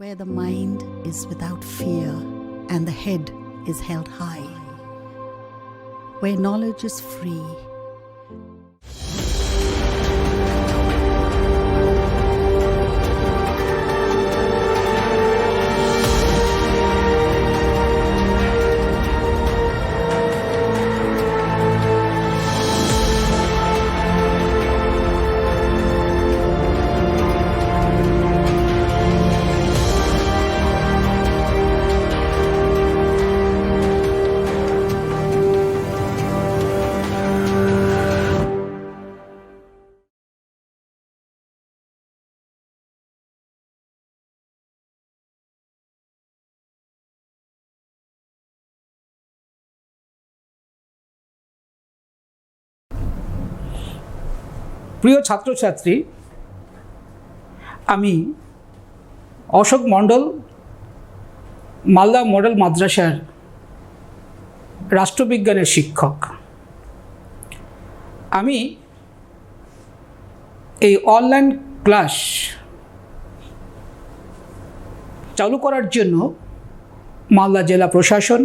where the mind is without fear and the head is held high, where knowledge is free. প্রিয় ছাত্রছাত্রী, আমি অশোক মণ্ডল, Malda model মাদ্রাসার রাষ্ট্রবিজ্ঞানের শিক্ষক। আমি এই অনলাইন ক্লাস চালু করার জন্য মালদা জেলা প্রশাসন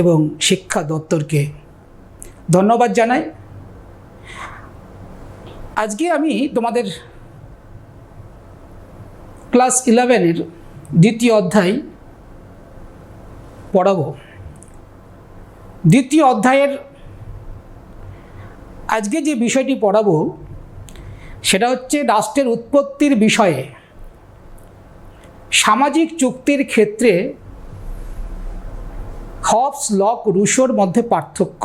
এবং শিক্ষা দপ্তরকে ধন্যবাদ জানাই। আজকে আমি তোমাদের ক্লাস 11-এর দ্বিতীয় অধ্যায় পড়াবো। দ্বিতীয় অধ্যায়ের আজকে যে বিষয়টি পড়াবো সেটা হচ্ছে রাষ্ট্রের উৎপত্তির বিষয়ে সামাজিক চুক্তির ক্ষেত্রে হবস, লক, রুসোর মধ্যে পার্থক্য।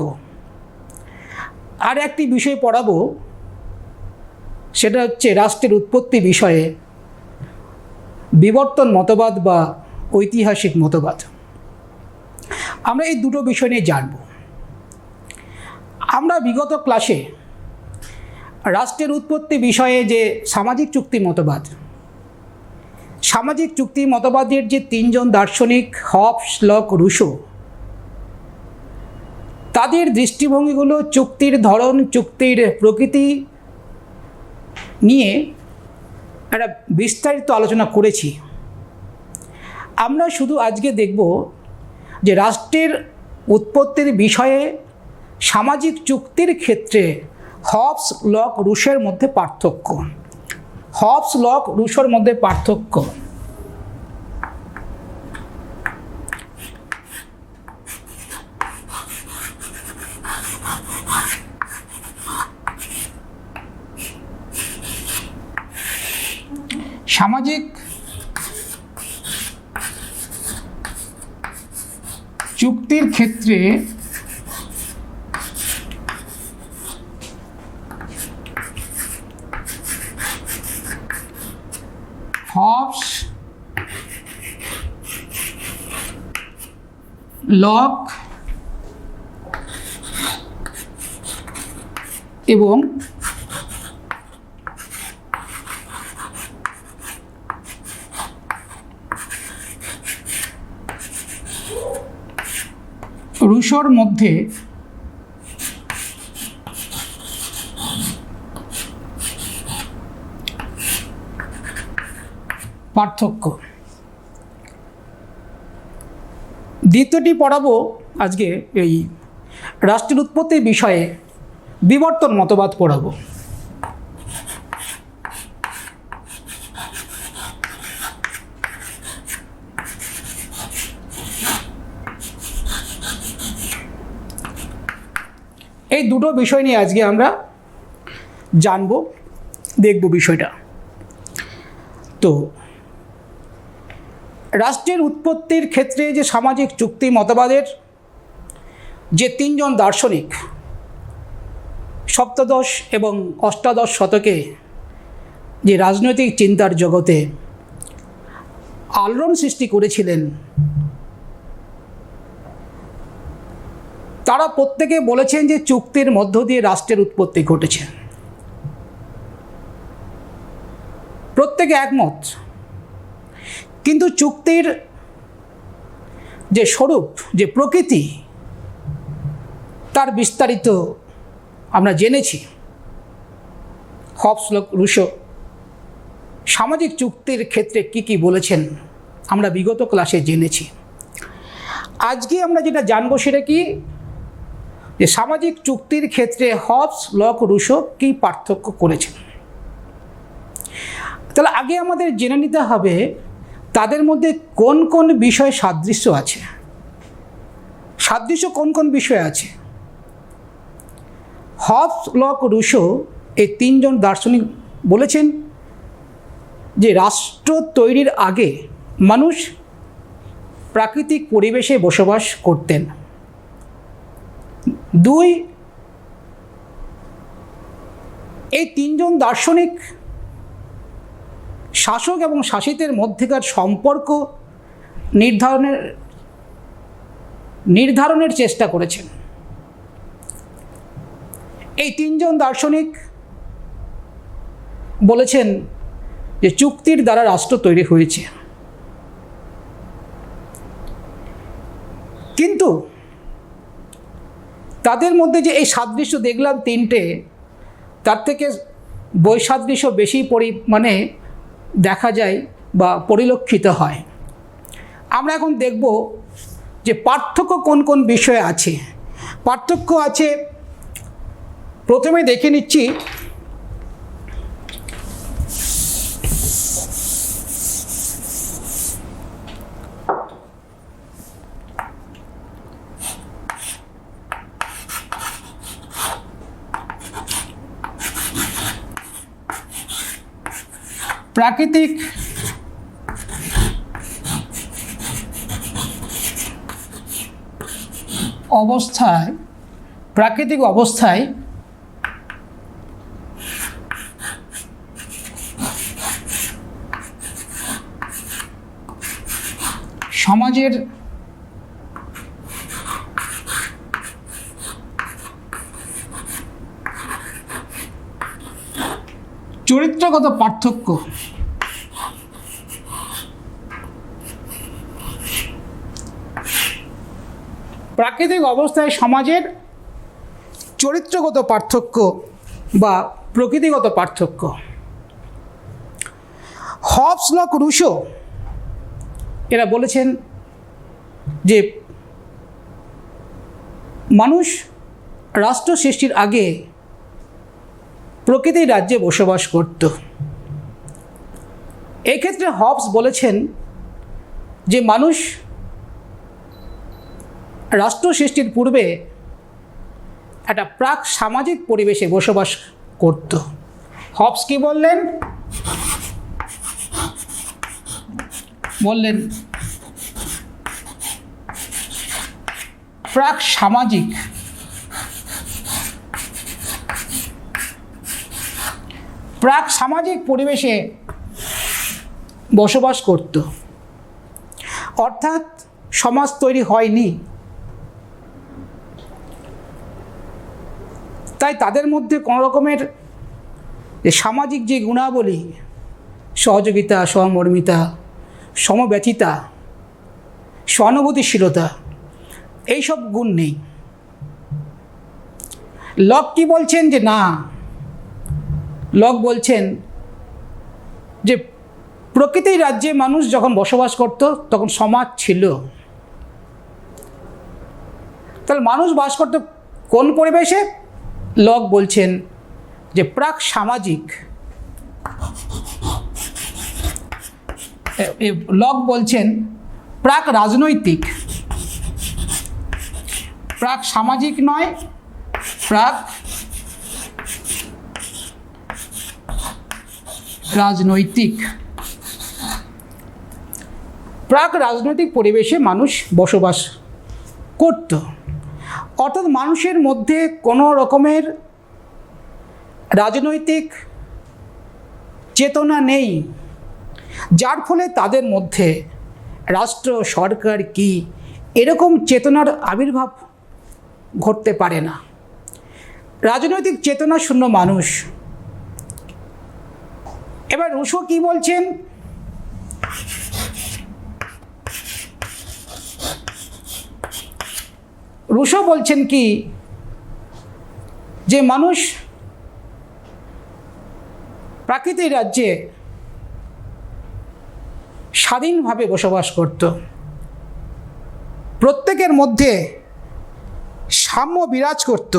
আর একটি বিষয় পড়াবো, সেটা হচ্ছে রাষ্ট্রের উৎপত্তি বিষয়ে বিবর্তন মতবাদ বা ঐতিহাসিক মতবাদ। আমরা এই দুটো বিষয় নিয়ে জানব। আমরা বিগত ক্লাসে রাষ্ট্রের উৎপত্তি বিষয়ে যে সামাজিক চুক্তি মতবাদ, সামাজিক চুক্তি মতবাদের যে তিনজন দার্শনিক হবস, লক, রুসো, তাদের দৃষ্টিভঙ্গিগুলো, চুক্তির ধরন, চুক্তির প্রকৃতি নিয়ে একটা বিস্তারিত আলোচনা করেছি। আমরা শুধু আজকে দেখব যে রাষ্ট্রের উৎপত্তির বিষয়ে সামাজিক চুক্তির ক্ষেত্রে হবস, লক, রুসোর মধ্যে পার্থক্য। হবস, লক, রুসোর মধ্যে পার্থক্য। সামাজিক চুক্তির ক্ষেত্রে হবস, লক এবং রুসোর মধ্যে পার্থক্য। দ্বিতীয়টি পড়াবো আজকে, এই রাষ্ট্রের উৎপত্তির বিষয়ে বিবর্তন মতবাদ পড়াবো। এই দুটো বিষয় নিয়ে আজকে আমরা জানবো, দেখব বিষয়টা। তো রাষ্ট্রের উৎপত্তির ক্ষেত্রে যে সামাজিক চুক্তি মতবাদের যে তিনজন দার্শনিক সপ্তদশ এবং অষ্টাদশ শতকে যে রাজনৈতিক চিন্তার জগতে আলোড়ন সৃষ্টি করেছিলেন, তারা প্রত্যেকে বলেছেন যে চুক্তির মধ্য দিয়ে রাষ্ট্রের উৎপত্তি ঘটেছে। প্রত্যেকে একমত। কিন্তু চুক্তির যে স্বরূপ, যে প্রকৃতি, তার বিস্তারিত আমরা জেনেছি। হবস, লক, রুসো সামাজিক চুক্তির ক্ষেত্রে কি বলেছেন আমরা বিগত ক্লাসে জেনেছি। আজকে আমরা যেটা জানবো সেটা কি, যে সামাজিক চুক্তির ক্ষেত্রে হবস, লক, রুসো কী পার্থক্য করেছেন। তাহলে আগে আমাদের জেনে নিতে হবে তাদের মধ্যে কোন কোন বিষয়ে সাদৃশ্য আছে। সাদৃশ্য কোন কোন বিষয় আছে? হবস, লক, রুসো এই তিনজন দার্শনিক বলেছেন যে রাষ্ট্র তৈরির আগে মানুষ প্রাকৃতিক পরিবেশে বসবাস করতেন। 2, এই তিনজন দার্শনিক শাসক এবং শাসিতের মধ্যেকার সম্পর্ক নির্ধারণের চেষ্টা করেছেন। এই তিনজন দার্শনিক বলেছেন যে চুক্তির দ্বারা রাষ্ট্র তৈরি হয়েছে। কিন্তু তাদের মধ্যে যে এই সাদৃশ্য দেখলাম তিনটে, তার থেকে বৈসাদৃশ্য বেশি পরিমাণে দেখা যায় বা পরিলক্ষিত হয়। আমরা এখন দেখব যে পার্থক্য কোন কোন বিষয়ে আছে। পার্থক্য আছে, প্রথমে দেখে নিচ্ছি প্রাকৃতিক অবস্থায় সমাজের চরিত্রগত পার্থক্য প্রাকৃতিক অবস্থায় সমাজের চরিত্রগত পার্থক্য বা প্রকৃতিগত পার্থক্য। হবস, লক, রুসো এরা বলেছেন যে মানুষ রাষ্ট্র সৃষ্টির আগে প্রকৃতির রাজ্যে বসবাস করত। এক্ষেত্রে হবস বলেছেন যে মানুষ রাষ্ট্র সৃষ্টির পূর্বে একটা প্রাক সামাজিক পরিবেশে বসবাস করত। হবস কি বললেন? প্রাক সামাজিক পরিবেশে বসবাস করত, অর্থাৎ সমাজ তৈরি হয়নি। তাই তাদের মধ্যে কোনো রকমের সামাজিক যে গুণাবলী, সহযোগিতা, সহমর্মিতা, সমব্যথিতা, সহানুভূতিশীলতা, এইসব গুণ নেই। লক কি বলছেন যে না, লক বলছেন যে প্রকৃতির রাজ্যে মানুষ যখন বসবাস করত তখন সমাজ ছিল। তাহলে মানুষ বাস করত কোন পরিবেশে? লক বলছেন যে প্রাক সামাজিক, লক বলছেন প্রাক রাজনৈতিক, প্রাক সামাজিক নয়, প্রাক রাজনৈতিক। প্রাক রাজনৈতিক পরিবেশে মানুষ বসবাস করত, অর্থাৎ মানুষের মধ্যে কোনো রকমের রাজনৈতিক চেতনা নেই, যার ফলে তাদের মধ্যে রাষ্ট্র, সরকার কি এরকম চেতনার আবির্ভাব ঘটতে পারে না। রাজনৈতিক চেতনা শূন্য মানুষ। এবার রুসো কি বলছেন? রুসো বলছেন কি যে মানুষ প্রাকৃতিক রাজ্যে স্বাধীনভাবে বসবাস করত। প্রত্যেকের মধ্যে সাম্য বিরাজ করত।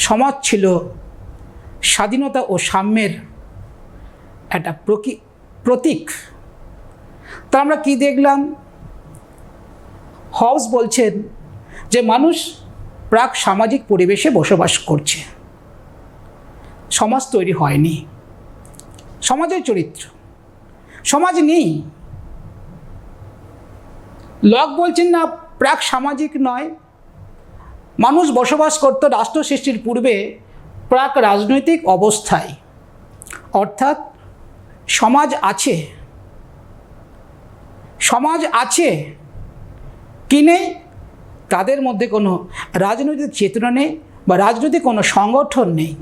সমাজ ছিল স্বাধীনতা ও সাম্যের একটা প্রতীক। তা আমরা কি দেখলাম? হবস বলছেন যে মানুষ প্রাক সামাজিক পরিবেশে বসবাস করছে, সমাজ তৈরি হয়নি। সমাজের চরিত্র, সমাজ নেই। লক বলছেন না, প্রাক সামাজিক নয়, মানুষ বসবাস করত রাষ্ট্র সৃষ্টির পূর্বে প্রাক রাজনৈতিক অবস্থায়, অর্থাৎ সমাজ আছে, সমাজ আছে কি নেই, তাদের মধ্যে কোনো রাজনৈতিক চেতনা নেই বা রাজনৈতিক কোনো সংগঠন নেই।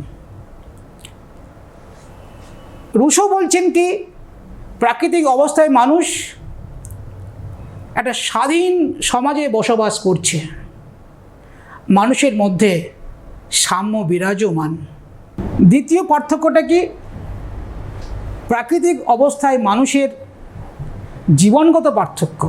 রুশো বলছেন কি, প্রাকৃতিক অবস্থায় মানুষ একটা স্বাধীন সমাজে বসবাস করছে, মানুষের মধ্যে সাম্য বিরাজমান। দ্বিতীয় পার্থক্যটা কি? প্রাকৃতিক অবস্থায় মানুষের জীবনগত পার্থক্য।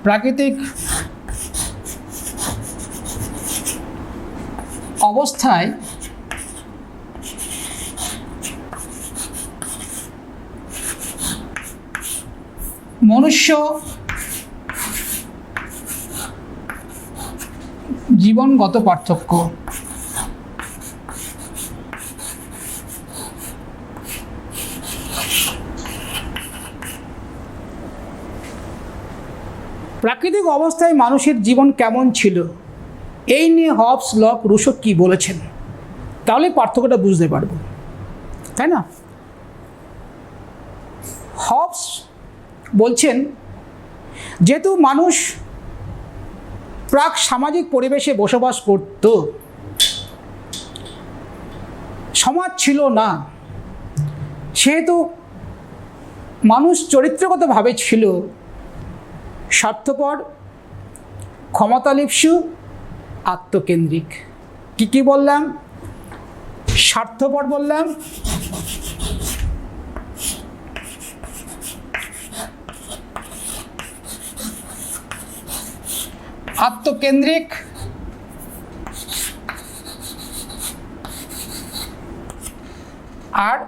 প্রাকৃতিক অবস্থায় মনুষ্য জীবনগত পার্থক্য। প্রাকৃতিক অবস্থায় মানুষের জীবন কেমন ছিল, এই নিয়ে হবস, লক, রুশো কি বলেছেন, তাহলে পার্থক্যটা বুঝতে পারব, তাই না? হবস বলছেন যেহেতু মানুষ প্রাক সামাজিক পরিবেশে বসবাস করত, সমাজ ছিল না, সেহেতু মানুষ চরিত্রগতভাবে ছিল স্বার্থপর, ক্ষমতালিপ্সু, আত্মকেন্দ্রিক। কি বললাম? স্বার্থপর বললাম, আত্মকেন্দ্রিক, আর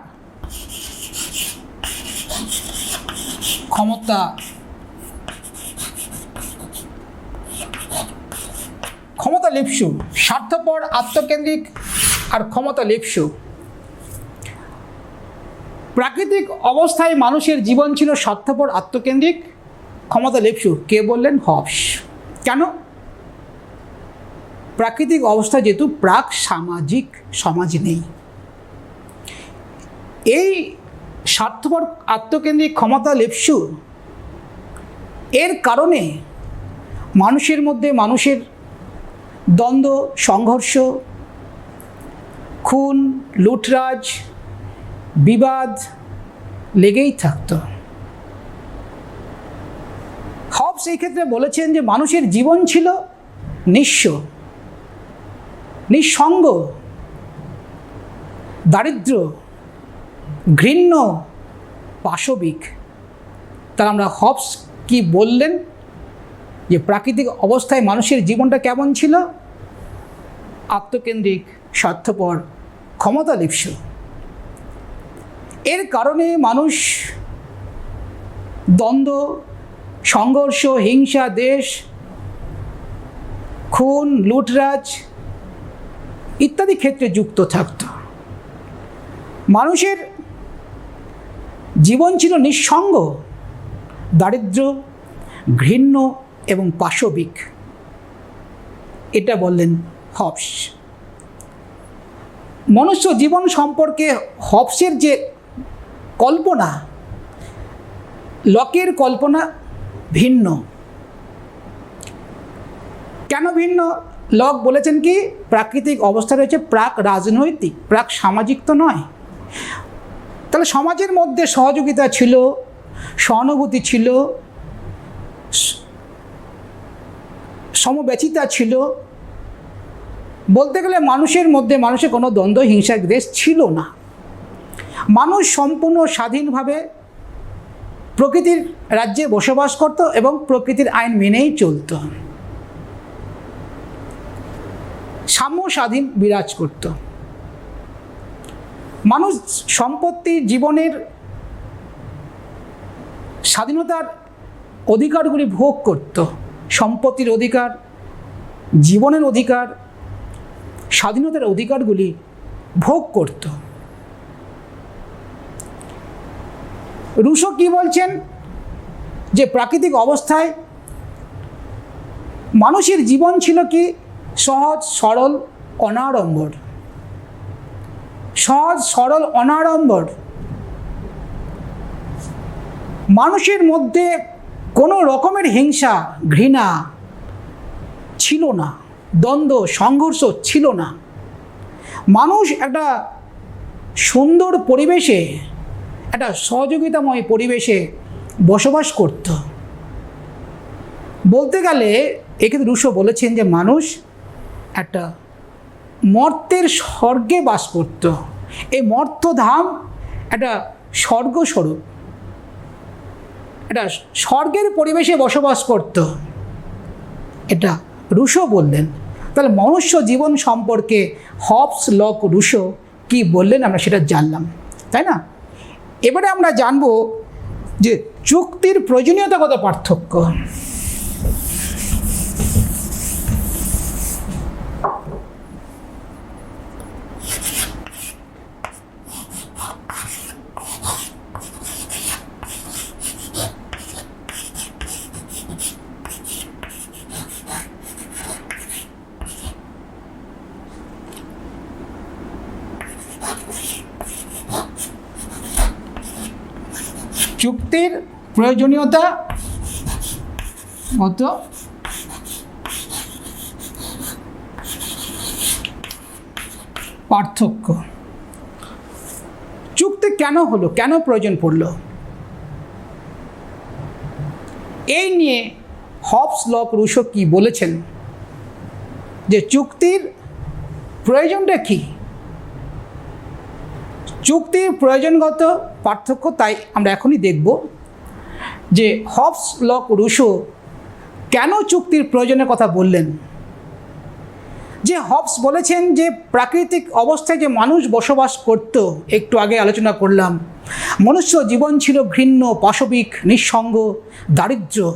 ক্ষমতালিপ্সু। স্বার্থপর, আত্মকেন্দ্রিক আর ক্ষমতালিপ্সু। প্রাকৃতিক অবস্থায় মানুষের জীবন ছিল স্বার্থপর, আত্মকেন্দ্রিক, ক্ষমতালিপ্সু। কে বললেন? হবস। কেন? প্রাকৃতিক অবস্থা যেহেতু প্রাক সামাজিক সমাজ নেই, এই স্বার্থপর, আত্মকেন্দ্রিক, ক্ষমতালিপ্সু এর কারণে মানুষের মধ্যে মানুষের দ্বন্দ্ব, সংঘর্ষ, খুন, লুটরাজ, বিবাদ লেগেই থাকত। হবস এই ক্ষেত্রে বলেছেন যে মানুষের জীবন ছিল নিঃস্ব, নিঃসঙ্গ, দারিদ্র, ঘৃণ্য, পাশবিক। তাহলে আমরা হবস কি বললেন যে প্রাকৃতিক অবস্থায় মানুষের জীবনটা কেমন ছিল? আত্মকেন্দ্রিক, স্বার্থপর, ক্ষমতালিপ্সু। এর কারণে মানুষ দ্বন্দ্ব, সংঘর্ষ, হিংসা, দেশ, খুন, লুটরাজ ইত্যাদি ক্ষেত্রে যুক্ত থাকত। মানুষের জীবন ছিল নিঃসঙ্গ, দারিদ্র, ঘৃণ্য এবং পাশবিক। এটা বললেন হবস। মনুষ্য জীবন সম্পর্কে হবসের যে কল্পনা, লকের কল্পনা ভিন্ন। কেন ভিন্ন? লক বলেছেন কি, প্রাকৃতিক অবস্থা রয়েছে প্রাক রাজনৈতিক, প্রাক সামাজিক তো নয়। তাহলে সমাজের মধ্যে সহযোগিতা ছিল, সহানুভূতি ছিল, সমব্যথিতা ছিল। বলতে গেলে মানুষের মধ্যে মানুষের কোনো দ্বন্দ্ব হিংসা দেশ ছিল না। মানুষ সম্পূর্ণ স্বাধীনভাবে প্রকৃতির রাজ্যে বসবাস করত এবং প্রকৃতির আইন মেনেই চলত। সাম্য স্বাধীন বিরাজ করত। মানুষ সম্পত্তি জীবনের স্বাধীনতার অধিকারগুলি ভোগ করত। সম্পত্তির অধিকার, জীবনের অধিকার, স্বাধীনতার অধিকারগুলি ভোগ করত। রুশো কি বলছেন, যে প্রাকৃতিক অবস্থায় মানুষের জীবন ছিল কি সহজ সরল অনাড়ম্বর। সহজ সরল অনাড়ম্বর। মানুষের মধ্যে কোনো রকমের হিংসা ঘৃণা ছিল না, দ্বন্দ্ব সংঘর্ষ ছিল না। মানুষ একটা সুন্দর পরিবেশে, একটা সহযোগিতাময় পরিবেশে বসবাস করত। বলতে গেলে এক্ষেত্রে রুশো বলেছেন যে মানুষ একটা মর্ত্যের স্বর্গে বাস করত। এই মর্ত্যধাম একটা স্বর্গস্বরূপ, এটা স্বর্গের পরিবেশে বসবাস করত, এটা রুশো বললেন। তাহলে মনুষ্য জীবন সম্পর্কে হবস, লক, রুশো কি বললেন আমরা সেটা জানলাম, তাই না? এবারে আমরা জানব যে চুক্তির প্রয়োজনীয়তাগত পার্থক্য। চুক্তির প্রয়োজনীয়তা মতো পার্থক্য। চুক্তি কেন হলো, কেন প্রয়োজন পড়ল, এই নিয়ে হবস, লক, রুশো কি বলেছেন, যে চুক্তির প্রয়োজনটা কি, চুক্তির প্রয়োজনগত পার্থক্য, তাই আমরা এখনই দেখব যে হবস, লক, রুশো কেন চুক্তির প্রয়োজনের কথা বললেন। যে হবস বলেছেন যে প্রাকৃতিক অবস্থায় যে মানুষ বসবাস করত, একটু আগে আলোচনা করলাম, মনুষ্য জীবন ছিল ঘৃণ্য, পাশবিক, নিঃসঙ্গ, দারিদ্র্য।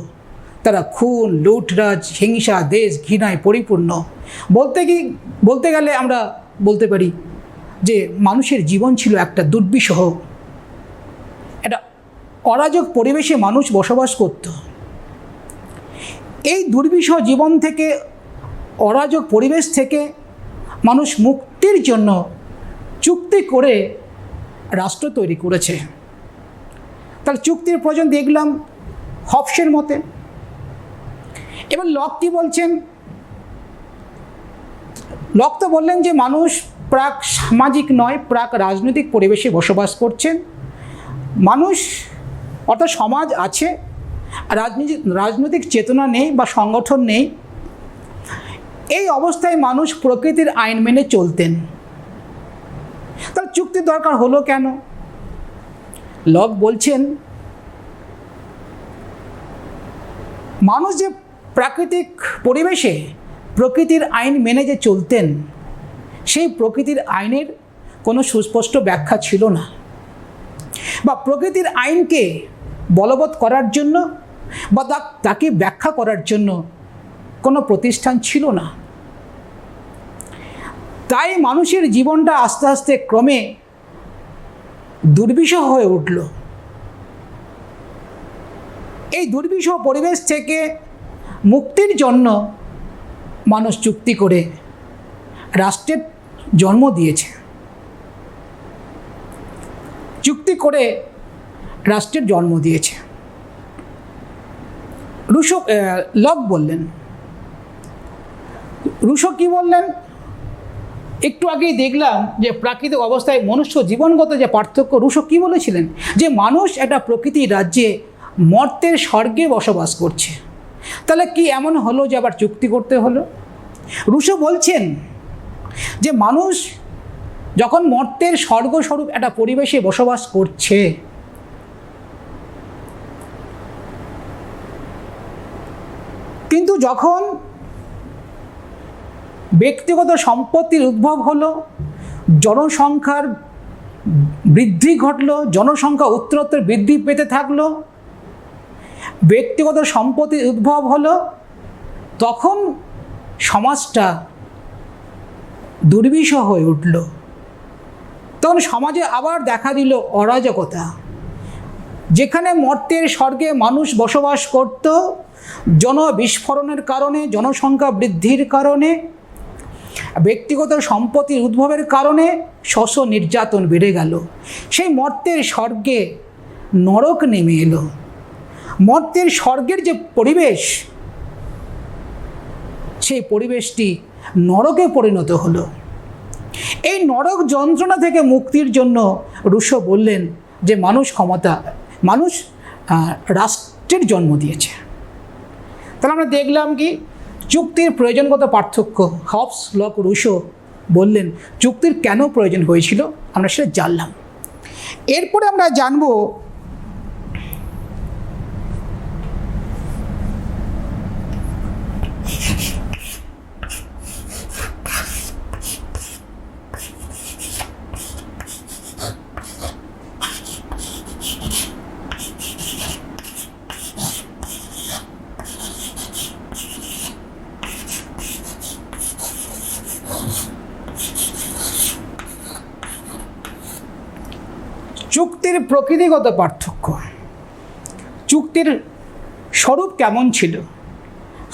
তারা খুন, লুটরাজ, হিংসা, দেশ ঘৃণায় পরিপূর্ণ। বলতে গেলে আমরা বলতে পারি যে মানুষের জীবন ছিল একটা দুর্বিষহ, একটা অরাজক পরিবেশে মানুষ বসবাস করত। এই দুর্বিষহ জীবন থেকে, অরাজক পরিবেশ থেকে মানুষ মুক্তির জন্য চুক্তি করে রাষ্ট্র তৈরি করেছে। তাহলে চুক্তির প্রয়োজন দেখলাম হবসের মতে। এবার লক কি বলছেন, লক তো বললেন যে মানুষ প্রাক সামাজিক নয়, প্রাক রাজনৈতিক পরিবেশে বসবাস করছেন। মানুষ অর্থাৎ সমাজ আছে, রাজনৈতিক চেতনা নেই বা সংগঠন নেই। এই অবস্থায় মানুষ প্রকৃতির আইন মেনে চলতেন। তাহলে চুক্তির দরকার হলো কেন? লক বলছেন মানুষ যে প্রাকৃতিক পরিবেশে প্রকৃতির আইন মেনে যে চলতেন, সেই প্রকৃতির আইনের কোনো সুস্পষ্ট ব্যাখ্যা ছিল না, বা প্রকৃতির আইনকে বলবৎ করার জন্য বা তাকে ব্যাখ্যা করার জন্য কোনো প্রতিষ্ঠান ছিল না। তাই মানুষের জীবনটা আস্তে আস্তে ক্রমে দুর্বিষহ হয়ে উঠল। এই দুর্বিষহ পরিবেশ থেকে মুক্তির জন্য মানুষ চুক্তি করে রাষ্ট্রের জন্ম দিয়েছে। চুক্তি করে রাষ্ট্রের জন্ম দিয়েছে। রুশো, লক বললেন। রুশো কি বললেন? একটু আগেই দেখলাম যে প্রাকৃতিক অবস্থায় মনুষ্য জীবনগত যে পার্থক্য, রুশো কি বলেছিলেন, যে মানুষ একটা প্রকৃতির রাজ্যে মর্ত্যের স্বর্গে বসবাস করছে। তাহলে কি এমন হলো যে আবার চুক্তি করতে হলো? রুশো বলছেন যে মানুষ যখন মর্ত্যের স্বর্গস্বরূপ একটা পরিবেশে বসবাস করছে, কিন্তু যখন ব্যক্তিগত সম্পত্তির উদ্ভব হলো, জনসংখ্যার বৃদ্ধি ঘটলো, জনসংখ্যা উত্তরোত্তর বৃদ্ধি পেতে থাকলো, ব্যক্তিগত সম্পত্তির উদ্ভব হলো, তখন সমাজটা দুর্বিষহ হয়ে উঠল। তখন সমাজে আবার দেখা দিল অরাজকতা। যেখানে মর্ত্যের স্বর্গে মানুষ বসবাস করত, জনবিস্ফোরণের কারণে, জনসংখ্যা বৃদ্ধির কারণে, ব্যক্তিগত সম্পত্তির উদ্ভবের কারণে শোষণ নির্যাতন বেড়ে গেল। সেই মর্ত্যের স্বর্গে নরক নেমে এলো। মর্ত্যের স্বর্গের যে পরিবেশ, সেই পরিবেশটি নরকে পরিণত হলো। এই নরক যন্ত্রণা থেকে মুক্তির জন্য রুশো বললেন যে মানুষ রাষ্ট্রের জন্ম দিয়েছে। তাহলে আমরা দেখলাম কি চুক্তির প্রয়োজনগত পার্থক্য। হবস, লক, রুশো বললেন চুক্তির কেন প্রয়োজন হয়েছিল, আমরা সেটা জানলাম। এরপরে আমরা জানব চুক্তির প্রকৃতিগত পার্থক্য। চুক্তির স্বরূপ কেমন ছিল?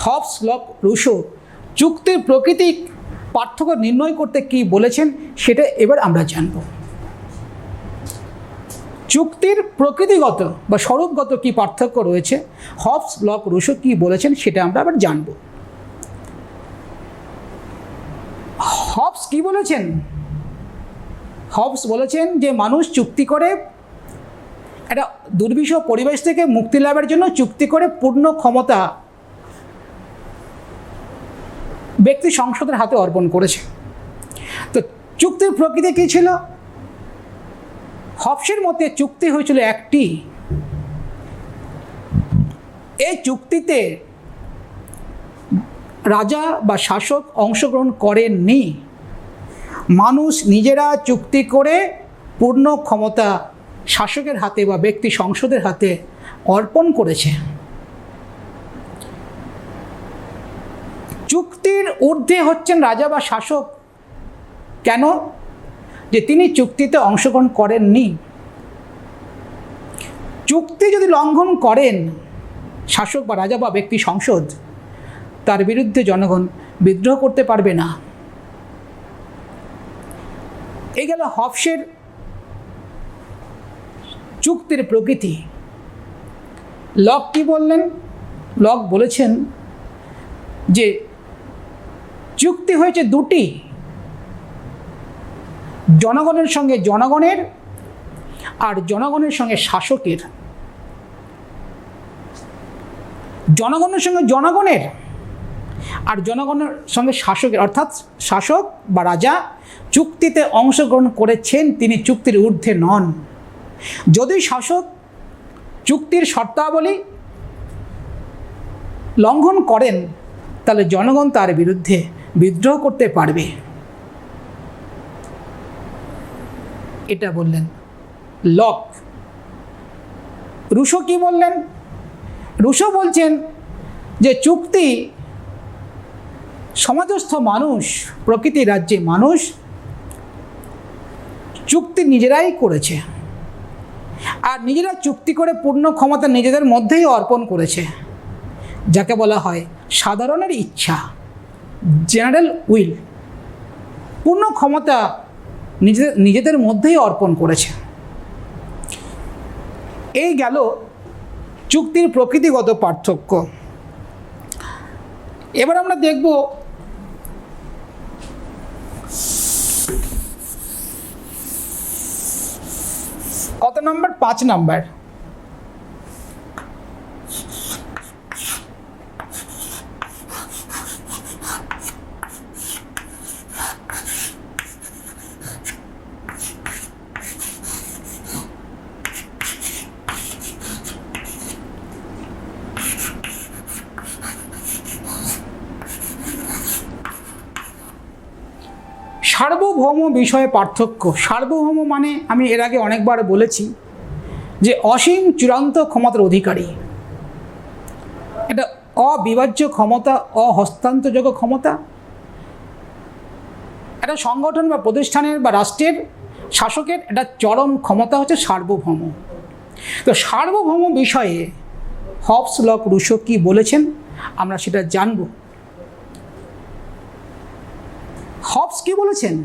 হবস, লক, রুশো চুক্তির প্রকৃতিক পার্থক্য নির্ণয় করতে কি বলেছেন সেটা এবার আমরা জানব। চুক্তির প্রকৃতিগত বা স্বরূপগত কি পার্থক্য রয়েছে, হবস, লক, রুশো কি বলেছেন সেটা আমরা আবার জানব। হবস কি বলেছেন? হবস বলেছেন যে মানুষ চুক্তি করে একটা দুর্বিষহ পরিবেশ থেকে মুক্তি লাভের জন্য চুক্তি করে পূর্ণ ক্ষমতা ব্যক্তি সংসদের হাতে অর্পণ করেছে। তো চুক্তির প্রকৃতি কী ছিল? হবসের মতে চুক্তি হয়েছিল একটি। এই চুক্তিতে রাজা বা শাসক অংশগ্রহণ করেননি। মানুষ নিজেরা চুক্তি করে পূর্ণ ক্ষমতা শাসকের হাতে বা ব্যক্তি সংসদের হাতে অর্পণ করেছে। চুক্তির ঊর্ধ্বে হচ্ছেন রাজা বা শাসক। কেন? যে তিনি চুক্তিতে অংশগ্রহণ করেননি। চুক্তি যদি লঙ্ঘন করেন শাসক বা রাজা বা ব্যক্তি সংসদ, তার বিরুদ্ধে জনগণ বিদ্রোহ করতে পারবে না। এই গেল হবসের চুক্তির প্রকৃতি। লক কি বললেন? লক বলেছেন যে চুক্তি হয়েছে দুটি, জনগণের সঙ্গে জনগণের আর জনগণের সঙ্গে শাসকের। জনগণের সঙ্গে জনগণের আর জনগণের সঙ্গে শাসকের, অর্থাৎ শাসক বা রাজা চুক্তিতে অংশগ্রহণ করেছেন, তিনি চুক্তির ঊর্ধ্বে নন। যদি শাসক চুক্তির শর্তাবলী লঙ্ঘন করেন তাহলে জনগণ তার বিরুদ্ধে বিদ্রোহ করতে পারবে। এটা বললেন লক। রুশো কি বললেন? রুশো বলছেন যে চুক্তি সমাজস্থ মানুষ, প্রকৃতি রাজ্যে মানুষ চুক্তি নিজেরাই করেছে, আর নিজেরা চুক্তি করে পূর্ণ ক্ষমতা নিজেদের মধ্যেই অর্পণ করেছে, যাকে বলা হয় সাধারণের ইচ্ছা, জেনারেল উইল। পূর্ণ ক্ষমতা নিজেদের মধ্যেই অর্পণ করেছে। এই গেল চুক্তির প্রকৃতিগত পার্থক্য। এবার আমরা দেখব কত নম্বর? 5 নম্বর। সার্বভৌম বিষয়ে পার্থক্য। সার্বভৌম মানে আমি এর আগে অনেকবার বলেছি যে অসীম চূড়ান্ত ক্ষমতার অধিকারী। এটা অবিভাজ্য ক্ষমতা, অহস্তান্তরযোগ্য ক্ষমতা। একটা সংগঠন বা প্রতিষ্ঠানের বা রাষ্ট্রের শাসকের এটা চরম ক্ষমতা হচ্ছে সার্বভৌম। তো সার্বভৌম বিষয়ে হবস, লক, রুসো কি বলেছেন আমরা সেটা জানব। হবস কি বলেছেন?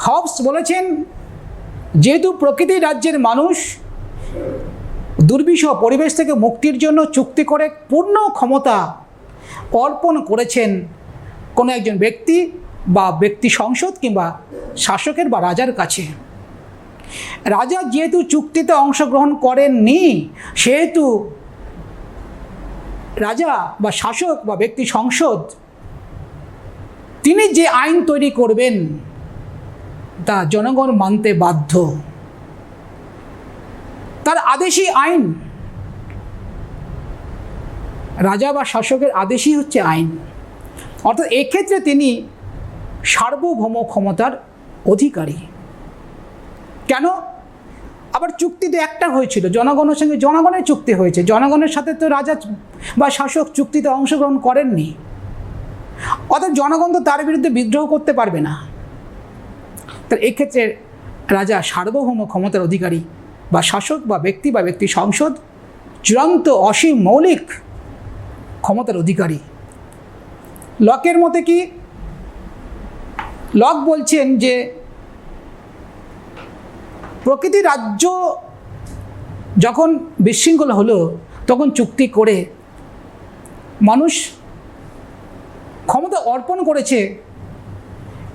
হবস বলেছেন, যেহেতু প্রকৃতি রাজ্যের মানুষ দুর্বিষহ পরিবেশ থেকে মুক্তির জন্য চুক্তি করে পূর্ণ ক্ষমতা অর্পণ করেছেন কোনো একজন ব্যক্তি বা ব্যক্তি সংসদ কিংবা শাসকের বা রাজার কাছে, রাজা যেহেতু চুক্তিতে অংশগ্রহণ করেননি, সেহেতু রাজা বা শাসক বা ব্যক্তি সংসদ তিনি যে আইন তৈরি করবেন তা জনগণ মানতে বাধ্য। তার আদেশই আইন। রাজা বা শাসকের আদেশই হচ্ছে আইন। অর্থাৎ এক্ষেত্রে তিনি সার্বভৌম ক্ষমতার অধিকারী। কেন? আবার চুক্তি তো একটা হয়েছিল, জনগণের সঙ্গে জনগণের চুক্তি হয়েছে, জনগণের সাথে তো রাজা বা শাসক চুক্তিতে অংশগ্রহণ করেননি। অর্থাৎ জনগণ তো তার বিরুদ্ধে বিদ্রোহ করতে পারবে না। তার এক্ষেত্রে রাজা সার্বভৌম ক্ষমতার অধিকারী বা শাসক বা ব্যক্তি সংসদ চূড়ান্ত অসীম মৌলিক ক্ষমতার অধিকারী। লকের মতে কি? লক বলছেন যে প্রকৃতি রাজ্য যখন বিশৃঙ্খলা হলো তখন চুক্তি করে মানুষ ক্ষমতা অর্পণ করেছে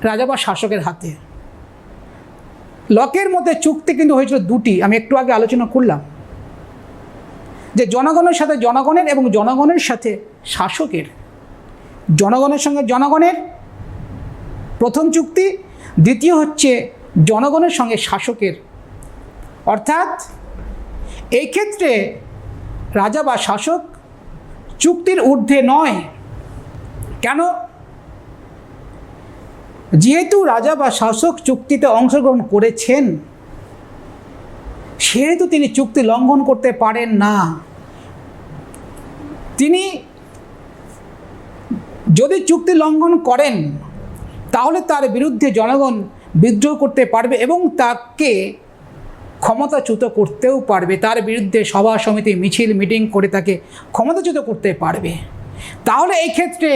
রাজা বা শাসকের হাতে। লকের মতে চুক্তি কিন্তু হয়েছিল দুটি, আমি একটু আগে আলোচনা করলাম যে জনগণের সাথে জনগণের এবং জনগণের সাথে শাসকের। জনগণের সঙ্গে জনগণের প্রথম চুক্তি, দ্বিতীয় হচ্ছে জনগণের সঙ্গে শাসকের। অর্থাৎ এই ক্ষেত্রে রাজা বা শাসক চুক্তির ঊর্ধ্বে নয়। কেন? যেহেতু রাজা বা শাসক চুক্তিতে অংশগ্রহণ করেছেন, সেহেতু তিনি চুক্তি লঙ্ঘন করতে পারেন না। তিনি যদি চুক্তি লঙ্ঘন করেন তাহলে তার বিরুদ্ধে জনগণ বিদ্রোহ করতে পারবে এবং তাকে ক্ষমতাচ্যুত করতেও পারবে। তার বিরুদ্ধে সভা সমিতি মিছিল মিটিং করে তাকে ক্ষমতাচ্যুত করতে পারবে। তাহলে এই ক্ষেত্রে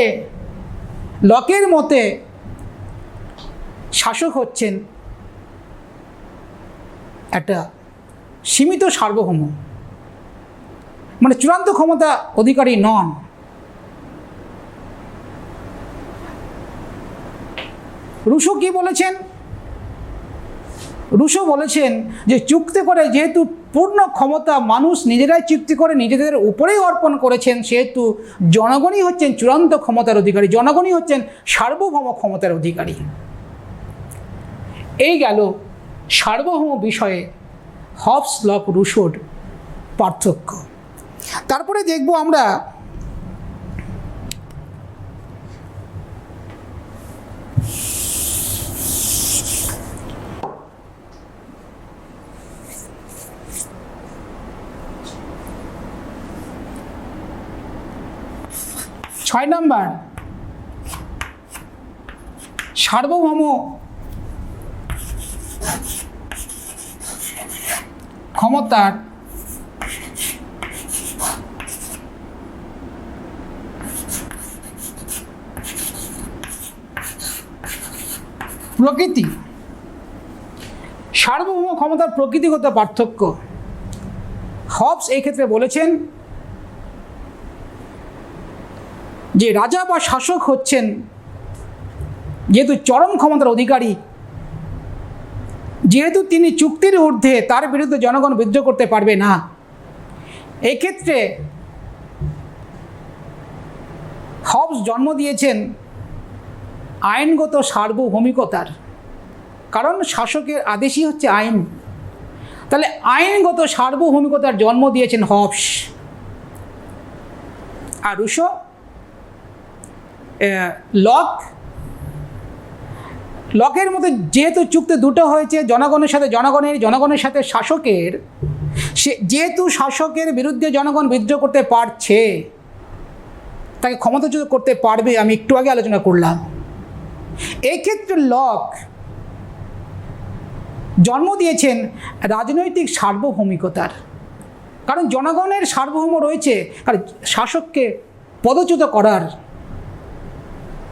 লকের মতে শাসক হচ্ছেন একটা সীমিত সার্বভৌম, মানে চূড়ান্ত ক্ষমতা অধিকারী নন। রুসো কি বলেছেন? রুসো বলেছেন যে চুক্তি করে যেহেতু পূর্ণ ক্ষমতা মানুষ নিজেরাই চুক্তি করে নিজেদের উপরেই অর্পণ করেছেন, সেহেতু জনগণই হচ্ছেন চূড়ান্ত ক্ষমতার অধিকারী, জনগণই হচ্ছেন সার্বভৌম ক্ষমতার অধিকারী। এই গেল সার্বভৌম বিষয়ে হবস, লক, রুসোর পার্থক্য। তারপরে দেখব আমরা ছয় নম্বর, সার্বভৌম ক্ষমতার প্রকৃতি। সার্বভৌম ক্ষমতার প্রকৃতিগত পার্থক্য। হবস এই ক্ষেত্রে বলেছেন যে রাজা বা শাসক হচ্ছেন যেহেতু চরম ক্ষমতার অধিকারী, যেহেতু তিনি চুক্তির ঊর্ধ্বে, তার বিরুদ্ধে জনগণ বিদ্রোহ করতে পারবে না। এই ক্ষেত্রে হবস জন্ম দিয়েছেন আইনগত সার্বভৌমিকতার, কারণ শাসকের আদেশই হচ্ছে আইন। তাহলে আইনগত সার্বভৌমিকতার জন্ম দিয়েছেন হবস। আর রুসো, লক লকের মধ্যে যেহেতু চুক্তি দুটো হয়েছে, জনগণের সাথে জনগণের সাথে শাসকের, সে যেহেতু শাসকের বিরুদ্ধে জনগণ বিদ্রোহ করতে পারছে, তাকে ক্ষমতাচ্যুত করতে পারবে, আমি একটু আগে আলোচনা করলাম। এই ক্ষেত্রে লক জন্ম দিয়েছেন রাজনৈতিক সার্বভৌমিকতার, কারণ জনগণের সার্বভৌম রয়েছে কারণ শাসককে পদচ্যুত করার,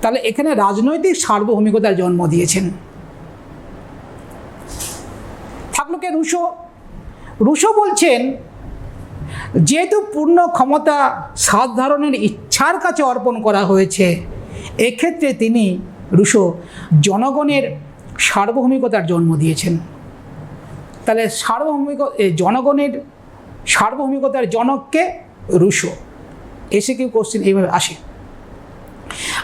তাহলে এখানে রাজনৈতিক সার্বভৌমিকতার জন্ম দিয়েছেন। থাকলো কে? রুশো বলছেন যেহেতু পূর্ণ ক্ষমতা সাধারণের ইচ্ছার কাছে অর্পণ করা হয়েছে, এক্ষেত্রে রুশো জনগণের সার্বভৌমিকতার জন্ম দিয়েছেন। তাহলে জনগণের সার্বভৌমিকতার জনককে? রুশো। এসে কেউ কোশ্চেন এইভাবে আসে।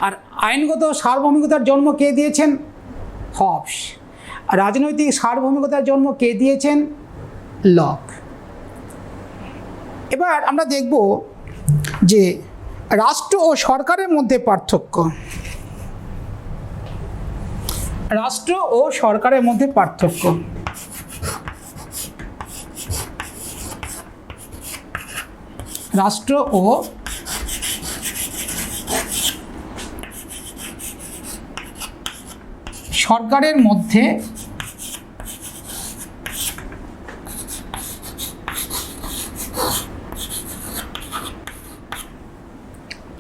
আর আইনগত সার্বভৌমিকতার জন্ম কে দিয়েছেন? হবস। রাজনৈতিক সার্বভৌমিকতার জন্ম কে দিয়েছেন? লক। এবার আমরা দেখব যে রাষ্ট্র ও সরকারের মধ্যে পার্থক্য। রাষ্ট্র ও সরকারের মধ্যে পার্থক্য। রাষ্ট্র ও সরকারের মধ্যে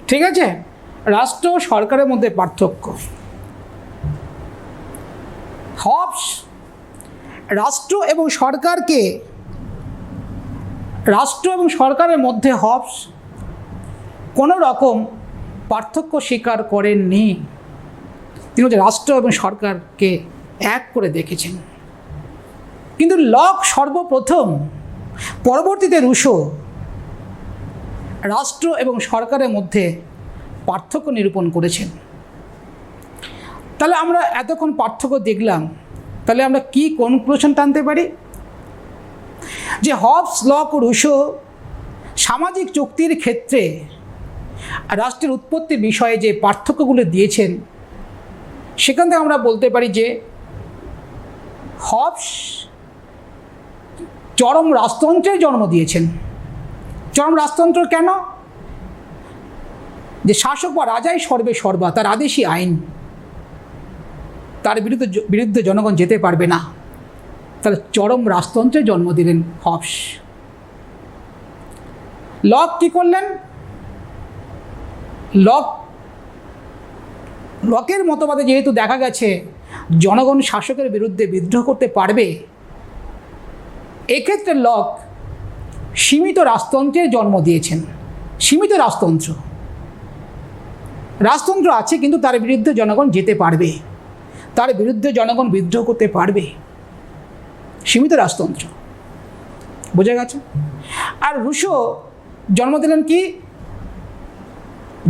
ঠিক আছে, রাষ্ট্র ও সরকারের মধ্যে পার্থক্য। হবস রাষ্ট্র এবং সরকারের মধ্যে হবস কোনো রকম পার্থক্য স্বীকার করেননি। তিনি হচ্ছে রাষ্ট্র এবং সরকারকে এক করে দেখেছেন। কিন্তু লক সর্বপ্রথম, পরবর্তীতে রুশো রাষ্ট্র এবং সরকারের মধ্যে পার্থক্য নিরূপণ করেছেন। তাহলে আমরা এতক্ষণ পার্থক্য দেখলাম, তাহলে আমরা কি কনক্লুশন টানতে পারি? যে হবস, লক ও রুশো সামাজিক চুক্তির ক্ষেত্রে রাষ্ট্রের উৎপত্তির বিষয়ে যে পার্থক্যগুলো দিয়েছেন, সেখান থেকে আমরা বলতে পারি যে হবস চরম রাজতন্ত্রের জন্ম দিয়েছেন। চরম রাজতন্ত্র কেন? যে শাসক বা রাজাই সর্বে সর্বা, তার আদেশই আইন, তার বিরুদ্ধে জনগণ যেতে পারবে না। তাহলে চরম রাজতন্ত্রের জন্ম দিলেন হবস। লক কি করলেন? লকের মতবাদে যেহেতু দেখা গেছে জনগণ শাসকের বিরুদ্ধে বিদ্রোহ করতে পারবে, এক্ষেত্রে লক সীমিত রাজতন্ত্রের জন্ম দিয়েছেন। সীমিত রাজতন্ত্র আছে, কিন্তু তার বিরুদ্ধে জনগণ যেতে পারবে, তার বিরুদ্ধে জনগণ বিদ্রোহ করতে পারবে। সীমিত রাজতন্ত্র, বোঝা গেছে? আর রুশো জন্ম দিলেন কি?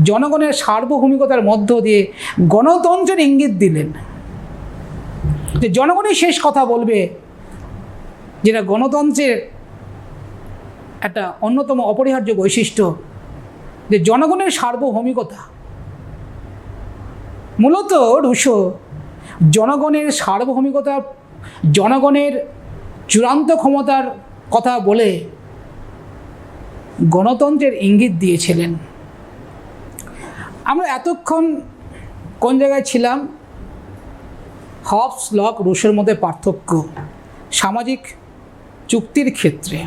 জনগণের সার্বভৌমিকতার মধ্য দিয়ে গণতন্ত্রের ইঙ্গিত দিলেন, যে জনগণই শেষ কথা বলবে, যেটা গণতন্ত্রের একটা অন্যতম অপরিহার্য বৈশিষ্ট্য, যে জনগণের সার্বভৌমিকতা। মূলত রুশো জনগণের সার্বভৌমিকতা, জনগণের চূড়ান্ত ক্ষমতার কথা বলে গণতন্ত্রের ইঙ্গিত দিয়েছিলেন। আমরা এতক্ষণ কোন জায়গায় ছিলাম? হবস, লক, রুশোর মধ্যে পার্থক্য সামাজিক চুক্তির ক্ষেত্রে।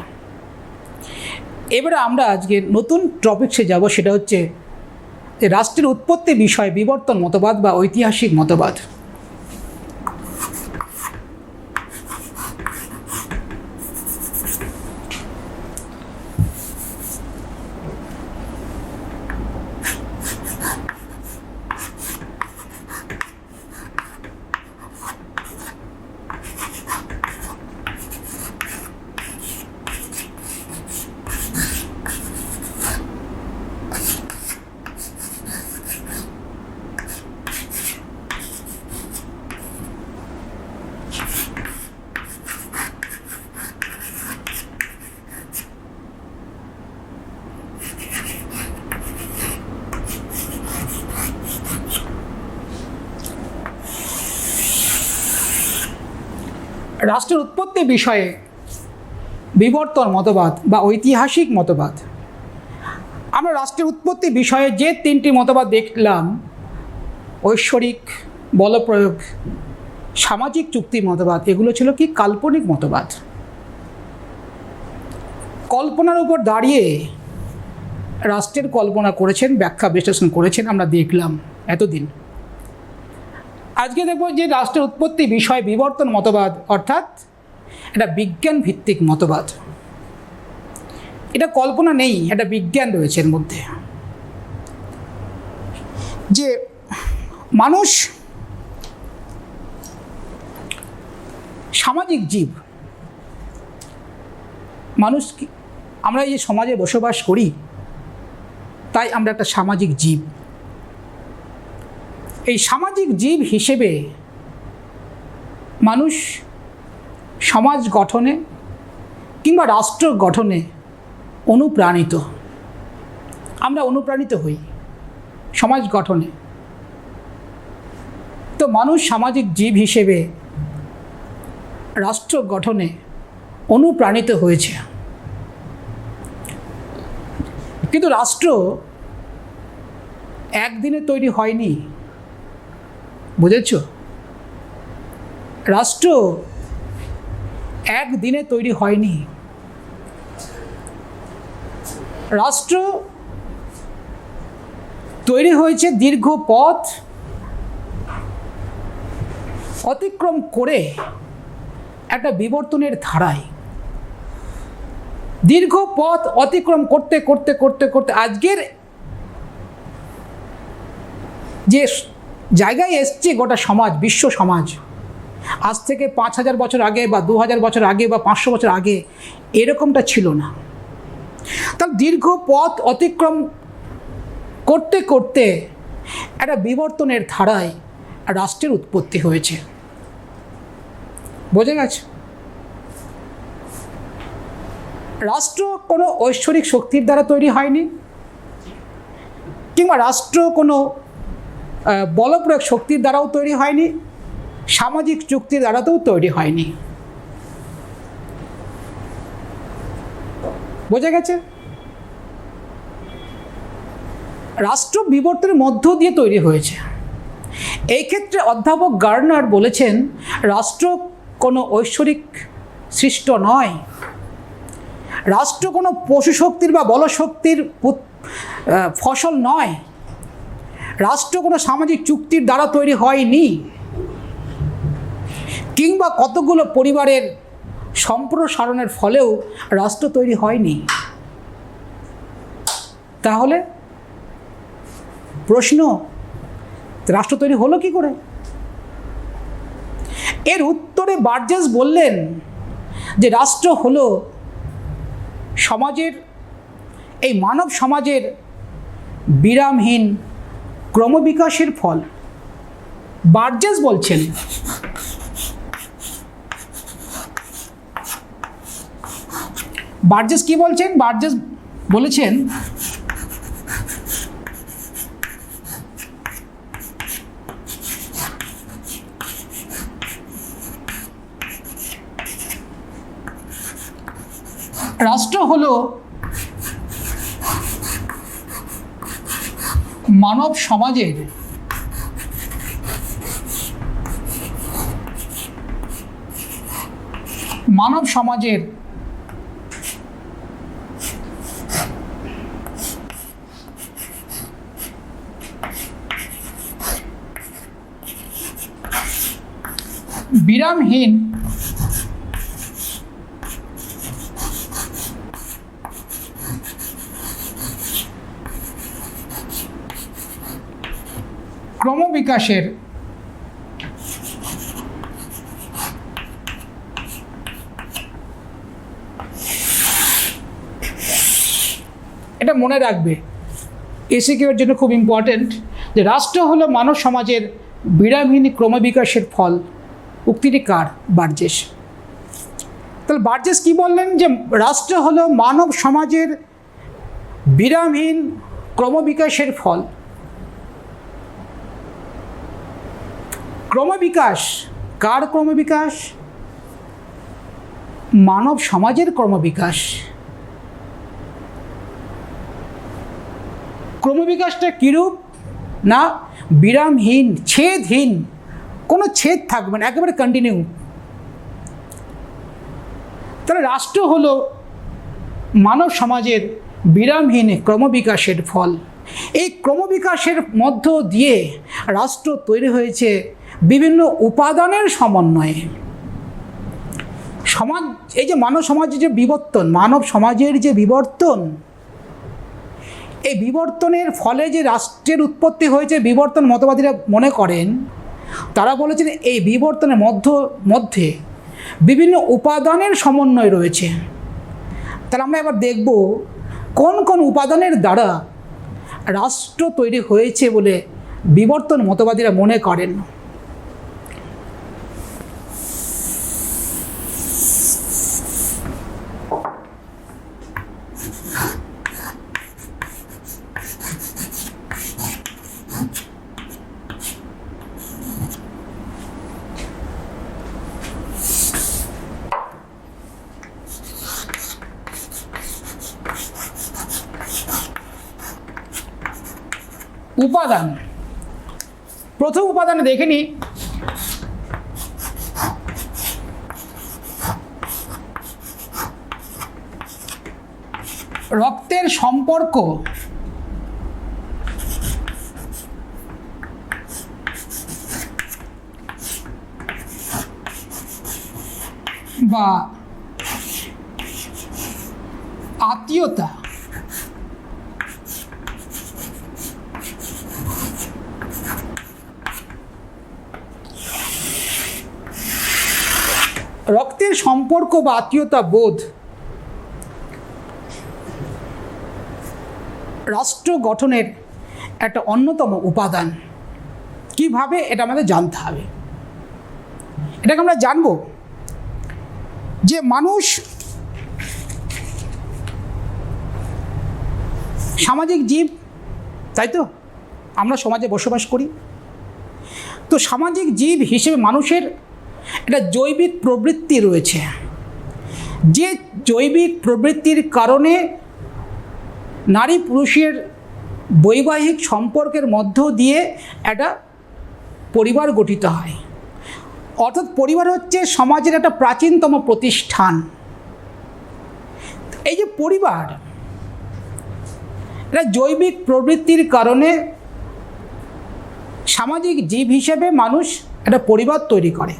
এবারে আমরা আজকে নতুন টপিকসে যাব, সেটা হচ্ছে রাষ্ট্রের উৎপত্তি বিষয়ে বিবর্তন মতবাদ বা ঐতিহাসিক মতবাদ। রাষ্ট্রের উৎপত্তি বিষয়ে বিবর্তন মতবাদ বা ঐতিহাসিক মতবাদ। আমরা রাষ্ট্রের উৎপত্তি বিষয়ে যে তিনটি মতবাদ দেখলাম, ঐশ্বরিক, বলপ্রয়োগ, সামাজিক চুক্তি মতবাদ, এগুলো ছিল কি কাল্পনিক মতবাদ। কল্পনার উপর দাঁড়িয়ে রাষ্ট্রের কল্পনা করেছেন, ব্যাখ্যা বিশ্লেষণ করেছেন, আমরা দেখলাম এতদিন। আজকে দেখব যে রাষ্ট্রের উৎপত্তি বিষয়ে বিবর্তন মতবাদ, অর্থাৎ এটা বিজ্ঞান ভিত্তিক মতবাদ। এটা কল্পনা নেই, এটা বিজ্ঞান রয়েছে এর মধ্যে। যে মানুষ সামাজিক জীব, মানুষ আমরা এই সমাজে বসবাস করি, তাই আমরা একটা সামাজিক জীব। এই সামাজিক জীব হিসেবে মানুষ সমাজ গঠনে কিংবা রাষ্ট্র গঠনে অনুপ্রাণিত। আমরা অনুপ্রাণিত হই সমাজ গঠনে। তো মানুষ সামাজিক জীব হিসেবে রাষ্ট্র গঠনে অনুপ্রাণিত হয়েছে। কিন্তু রাষ্ট্র একদিনে তৈরি হয়নি, বুঝেছ? রাষ্ট্র একদিনে তৈরি হয়নি। রাষ্ট্র তৈরি হয়েছে দীর্ঘ পথ অতিক্রম করে একটা বিবর্তনের ধারায়। দীর্ঘ পথ অতিক্রম করতে করতে করতে করতে আজকের যে জায়গায় এসছে গোটা সমাজ, বিশ্ব সমাজ, আজ থেকে 5000 বছর আগে বা 2000 বছর আগে বা 500 বছর আগে এরকমটা ছিল না। তার দীর্ঘ পথ অতিক্রম করতে করতে একটা বিবর্তনের ধারায় রাষ্ট্রের উৎপত্তি হয়েছে। বোঝা গেছে? রাষ্ট্র কোনো ঐশ্বরিক শক্তির দ্বারা তৈরি হয়নি, কিংবা রাষ্ট্র কোনো বলপ্রয়োগ শক্তির দ্বারাও তৈরি হয়নি, সামাজিক চুক্তির দ্বারাতেও তৈরি হয়নি। বোঝা গেছে? রাষ্ট্র বিবর্তনের মধ্য দিয়ে তৈরি হয়েছে। এই ক্ষেত্রে অধ্যাপক গার্নার বলেছেন, রাষ্ট্র কোনো ঐশ্বরিক সৃষ্ট নয়, রাষ্ট্র কোনো পশু শক্তির বা বলশক্তির ফসল নয়, রাষ্ট্র কোনো সামাজিক চুক্তির দ্বারা তৈরি হয়নি, কিংবা কতগুলো পরিবারের সম্প্রসারণের ফলেও রাষ্ট্র তৈরি হয়নি। তাহলে প্রশ্ন, রাষ্ট্র তৈরি হলো কি করে? এর উত্তরে বার্জেস বললেন যে রাষ্ট্র হলো সমাজের, এই মানব সমাজের বিরামহীন ক্রমবিকাশের ফল। বার্জেস বলছেন, বার্জেস কি বলছেন? বার্জেস বলেছেন রাষ্ট্র হলো মানব সমাজের বিরামহীন ক্রমবিকাশের এটা মনে রাখবে, এসিকিউ এর জন্য খুব ইম্পর্টেন্ট, যে রাষ্ট্র হলো মানব সমাজের বিরামহীন ক্রমবিকাশের ফল। উক্তিটি কার? বার্জেস। তাহলে বার্জেস কি বললেন? যে রাষ্ট্র হলো মানব সমাজের বিরামহীন ক্রমবিকাশের ফল। ক্রমবিকাশ কার? ক্রমবিকাশ মানব সমাজের ক্রমবিকাশ। ক্রমবিকাশটা কীরূপ না বিরামহীন, ছেদহীন, কোনো ছেদ থাকবে না, একেবারে কন্টিনিউ। তাহলে রাষ্ট্র হলো মানব সমাজের বিরামহীন ক্রমবিকাশের ফল। এই ক্রমবিকাশের মধ্য দিয়ে রাষ্ট্র তৈরি হয়েছে বিভিন্ন উপাদানের সমন্বয়ে। সমাজ, এই যে মানব সমাজের যে বিবর্তন, মানব সমাজের যে বিবর্তন, এই বিবর্তনের ফলে যে রাষ্ট্রের উৎপত্তি হয়েছে, বিবর্তন মতবাদীরা মনে করেন, তারা বলেছেন এই বিবর্তনের মধ্যে বিভিন্ন উপাদানের সমন্বয় রয়েছে। তাহলে আমরা এবার দেখব কোন কোন উপাদানের দ্বারা রাষ্ট্র তৈরি হয়েছে বলে বিবর্তন মতবাদীরা মনে করেন। উপাদান, প্রথম উপাদানে দেখে নিই রক্তের সম্পর্ক বা আত্মীয়তা। রক্তের সম্পর্ক বা আত্মীয়তা বোধ রাষ্ট্র গঠনের একটা অন্যতম উপাদান। কিভাবে এটা আমাদের জানতে হবে। এটাকে আমরা জানব যে মানুষ সামাজিক জীব, তাই তো? আমরা সমাজে বসবাস করি। তো সামাজিক জীব হিসেবে মানুষের একটা জৈবিক প্রবৃত্তি রয়েছে, যে জৈবিক প্রবৃত্তির কারণে নারী পুরুষের বৈবাহিক সম্পর্কের মধ্য দিয়ে একটা পরিবার গঠিত হয়। অর্থাৎ পরিবার হচ্ছে সমাজের একটা প্রাচীনতম প্রতিষ্ঠান। এই যে পরিবার, এটা জৈবিক প্রবৃত্তির কারণে সামাজিক জীব হিসেবে মানুষ একটা পরিবার তৈরি করে।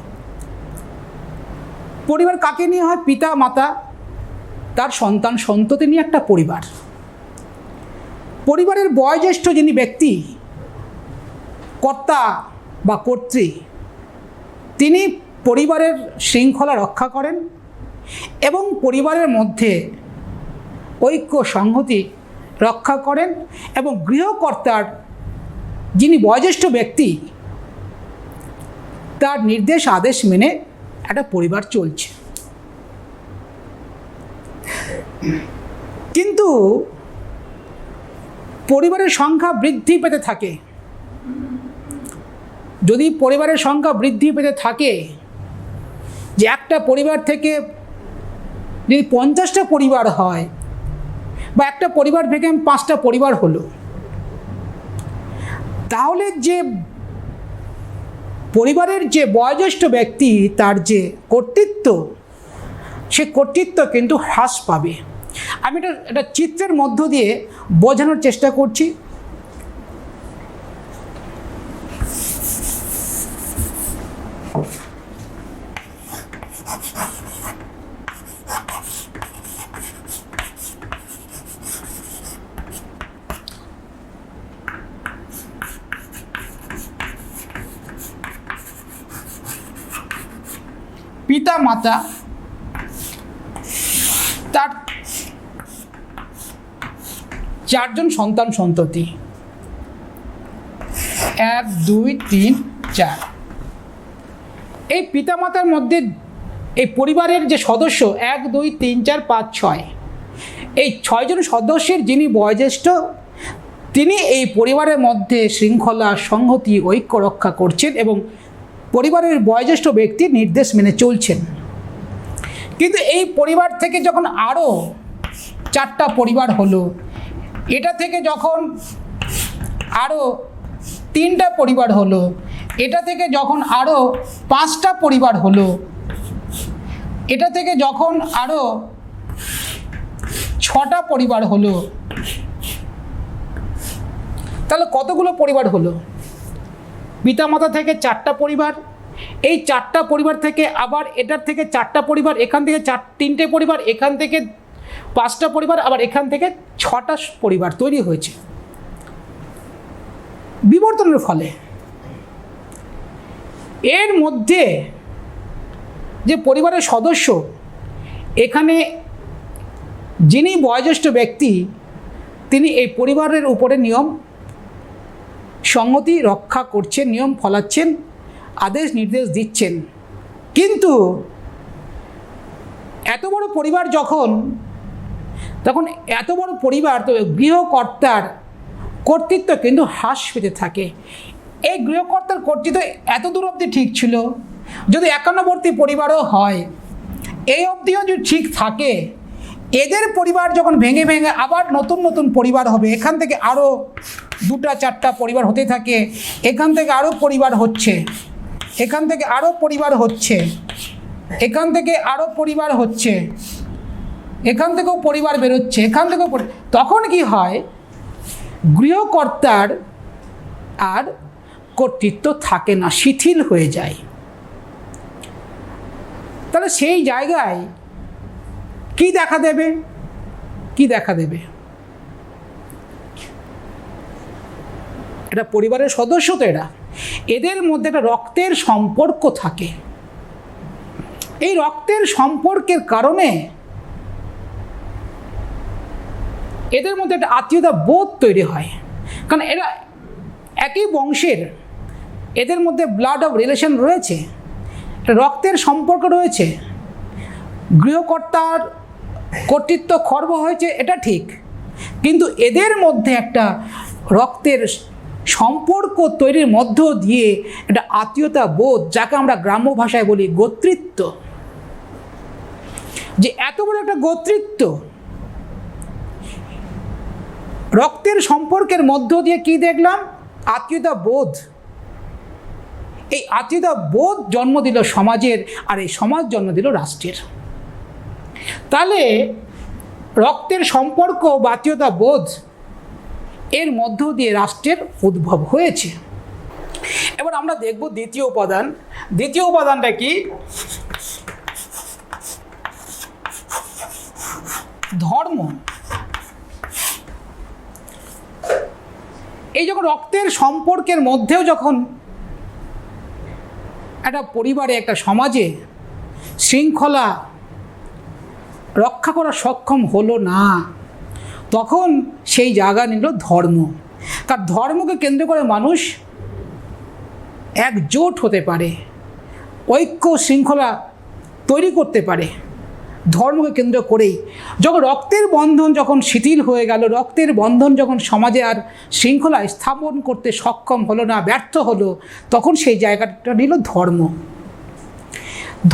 পরিবার কাকে নিয়ে হয়? পিতা মাতা, তার সন্তান সন্ততি নিয়ে একটা পরিবার। পরিবারের বয়োজ্যেষ্ঠ যিনি ব্যক্তি, কর্তা বা কর্ত্রী, তিনি পরিবারের শৃঙ্খলা রক্ষা করেন এবং পরিবারের মধ্যে ঐক্য সংহতি রক্ষা করেন এবং গৃহকর্তার যিনি বয়োজ্যেষ্ঠ ব্যক্তি, তার নির্দেশ আদেশ মেনে একটা পরিবার চলছে। কিন্তু পরিবারের সংখ্যা বৃদ্ধি পেতে থাকে। যদি পরিবারের সংখ্যা বৃদ্ধি পেতে থাকে, যে একটা পরিবার থেকে যদি 50টা পরিবার হয় বা একটা পরিবার থেকে 5টা পরিবার হলো, তাহলে যে পরিবারের যে বয়োজ্যেষ্ঠ ব্যক্তি, তার যে কর্তৃত্ব, সে কর্তৃত্ব কিন্তু হ্রাস পাবে। আমি এটা চিত্রের মধ্য দিয়ে বোঝানোর চেষ্টা করছি। পিতা মাতা, তার 4জন সন্তান সন্ততি, 1 2 3 4। এই পিতামাতার মধ্যে এই পরিবারের যে সদস্য 1 2 3 4 5 6, এই 6জন সদস্যের যিনি বয়োজ্যেষ্ঠ, তিনি এই পরিবারের মধ্যে শৃঙ্খলা সংহতি ঐক্য রক্ষা করছেন এবং পরিবারের বয়োজ্যেষ্ঠ ব্যক্তির নির্দেশ মেনে চলছেন। কিন্তু এই পরিবার থেকে যখন আরও 4টা পরিবার হলো, এটা থেকে যখন আরও 3টা পরিবার হলো, এটা থেকে যখন আরও 5টা পরিবার হলো, এটা থেকে যখন আরও 6টা পরিবার হলো, তাহলে কতগুলো পরিবার হলো? পিতামাতা থেকে 4টা পরিবার, এই 4টা পরিবার থেকে আবার এটার থেকে 4টা পরিবার, এখান থেকে 3টে পরিবার, এখান থেকে 5টা পরিবার, আবার এখান থেকে 6টা পরিবার তৈরি হয়েছে বিবর্তনের ফলে। এর মধ্যে যে পরিবারের সদস্য, এখানে যিনি বয়োজ্যেষ্ঠ ব্যক্তি, তিনি এই পরিবারের উপরে নিয়ম সংহতি রক্ষা করছেন, নিয়ম ফলাচ্ছেন, আদেশ নির্দেশ দিচ্ছেন। কিন্তু এত বড় পরিবার তখন এত বড় পরিবার, তো গৃহকর্তার কর্তৃত্ব কিন্তু হ্রাস পেতে থাকে। এই গৃহকর্তার কর্তৃত্ব এত দূর অবধি ঠিক ছিল, যদি একান্নবর্তী পরিবারও হয়, এই অবধিও যদি ঠিক থাকে, এদের পরিবার যখন ভেঙে ভেঙে আবার নতুন নতুন পরিবার হবে, এখান থেকে আরও 2টা 4টা পরিবার হতে থাকে, এখান থেকে আরও পরিবার হচ্ছে, এখান থেকে আরও পরিবার হচ্ছে, এখান থেকে আরও পরিবার হচ্ছে, এখান থেকেও পরিবার বেরোচ্ছে, এখান থেকেও, তখন কি হয়, গৃহকর্তার আর কর্তৃত্ব থাকে না, শিথিল হয়ে যায়। তাহলে সেই জায়গায় কি দেখা দেবে? এটা পরিবারের সদস্য, তো এদের মধ্যে একটা রক্তের সম্পর্ক থাকে। এই রক্তের সম্পর্কের কারণে এদের মধ্যে একটা আত্মীয়তা বোধ তৈরি হয়, কারণ এরা একই বংশের, এদের মধ্যে ব্লাড অফ রিলেশন রয়েছে, রক্তের সম্পর্ক রয়েছে। গৃহকর্তার কর্তৃত্ব খর্ব হয়েছে, এটা ঠিক, কিন্তু এদের মধ্যে একটা রক্তের সম্পর্ক তৈরির মধ্য দিয়ে একটা আত্মীয়তা বোধ, যাকে আমরা গ্রাম্য ভাষায় বলি গোত্রিত্ব, যে এত বড় একটা গোত্রিত্ব, রক্তের সম্পর্কের মধ্য দিয়ে কি দেখলাম? আত্মীয়তা বোধ। এই আত্মীয়তা বোধ জন্ম দিল সমাজের, আর এই সমাজ জন্ম দিল রাষ্ট্রের। তাহলে রক্তের সম্পর্ক বা আত্মীয়তা বোধ, এর মধ্য দিয়ে রাষ্ট্রের উদ্ভব হয়েছে। এবার আমরা দেখব দ্বিতীয় উপাদান। দ্বিতীয় উপাদানটা কি? ধর্ম। এই যখন রক্তের সম্পর্কের মধ্যেও যখন একটা পরিবারে, একটা সমাজে শৃঙ্খলা রক্ষা করা সক্ষম হলো না, তখন সেই জায়গা নিল ধর্ম। তার ধর্মকে কেন্দ্র করে মানুষ একজোট হতে পারে, ঐক্য শৃঙ্খলা তৈরি করতে পারে ধর্মকে কেন্দ্র করেই। যখন রক্তের বন্ধন যখন শিথিল হয়ে গেল, রক্তের বন্ধন যখন সমাজে আর শৃঙ্খলা স্থাপন করতে সক্ষম হলো না, ব্যর্থ হলো, তখন সেই জায়গাটা নিল ধর্ম।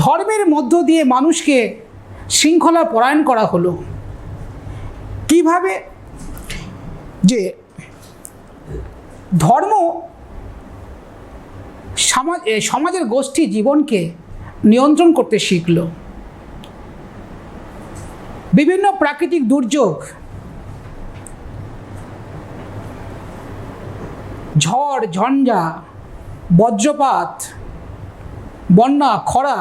ধর্মের মধ্য দিয়ে মানুষকে শৃঙ্খলা পরায়ণ করা হলো। কিভাবে? যে ধর্ম সমাজের গোষ্ঠী জীবনকে নিয়ন্ত্রণ করতে শিখল। বিভিন্ন প্রাকৃতিক দুর্যোগ, ঝড় ঝঞ্ঝা, বজ্রপাত, বন্যা, খরা,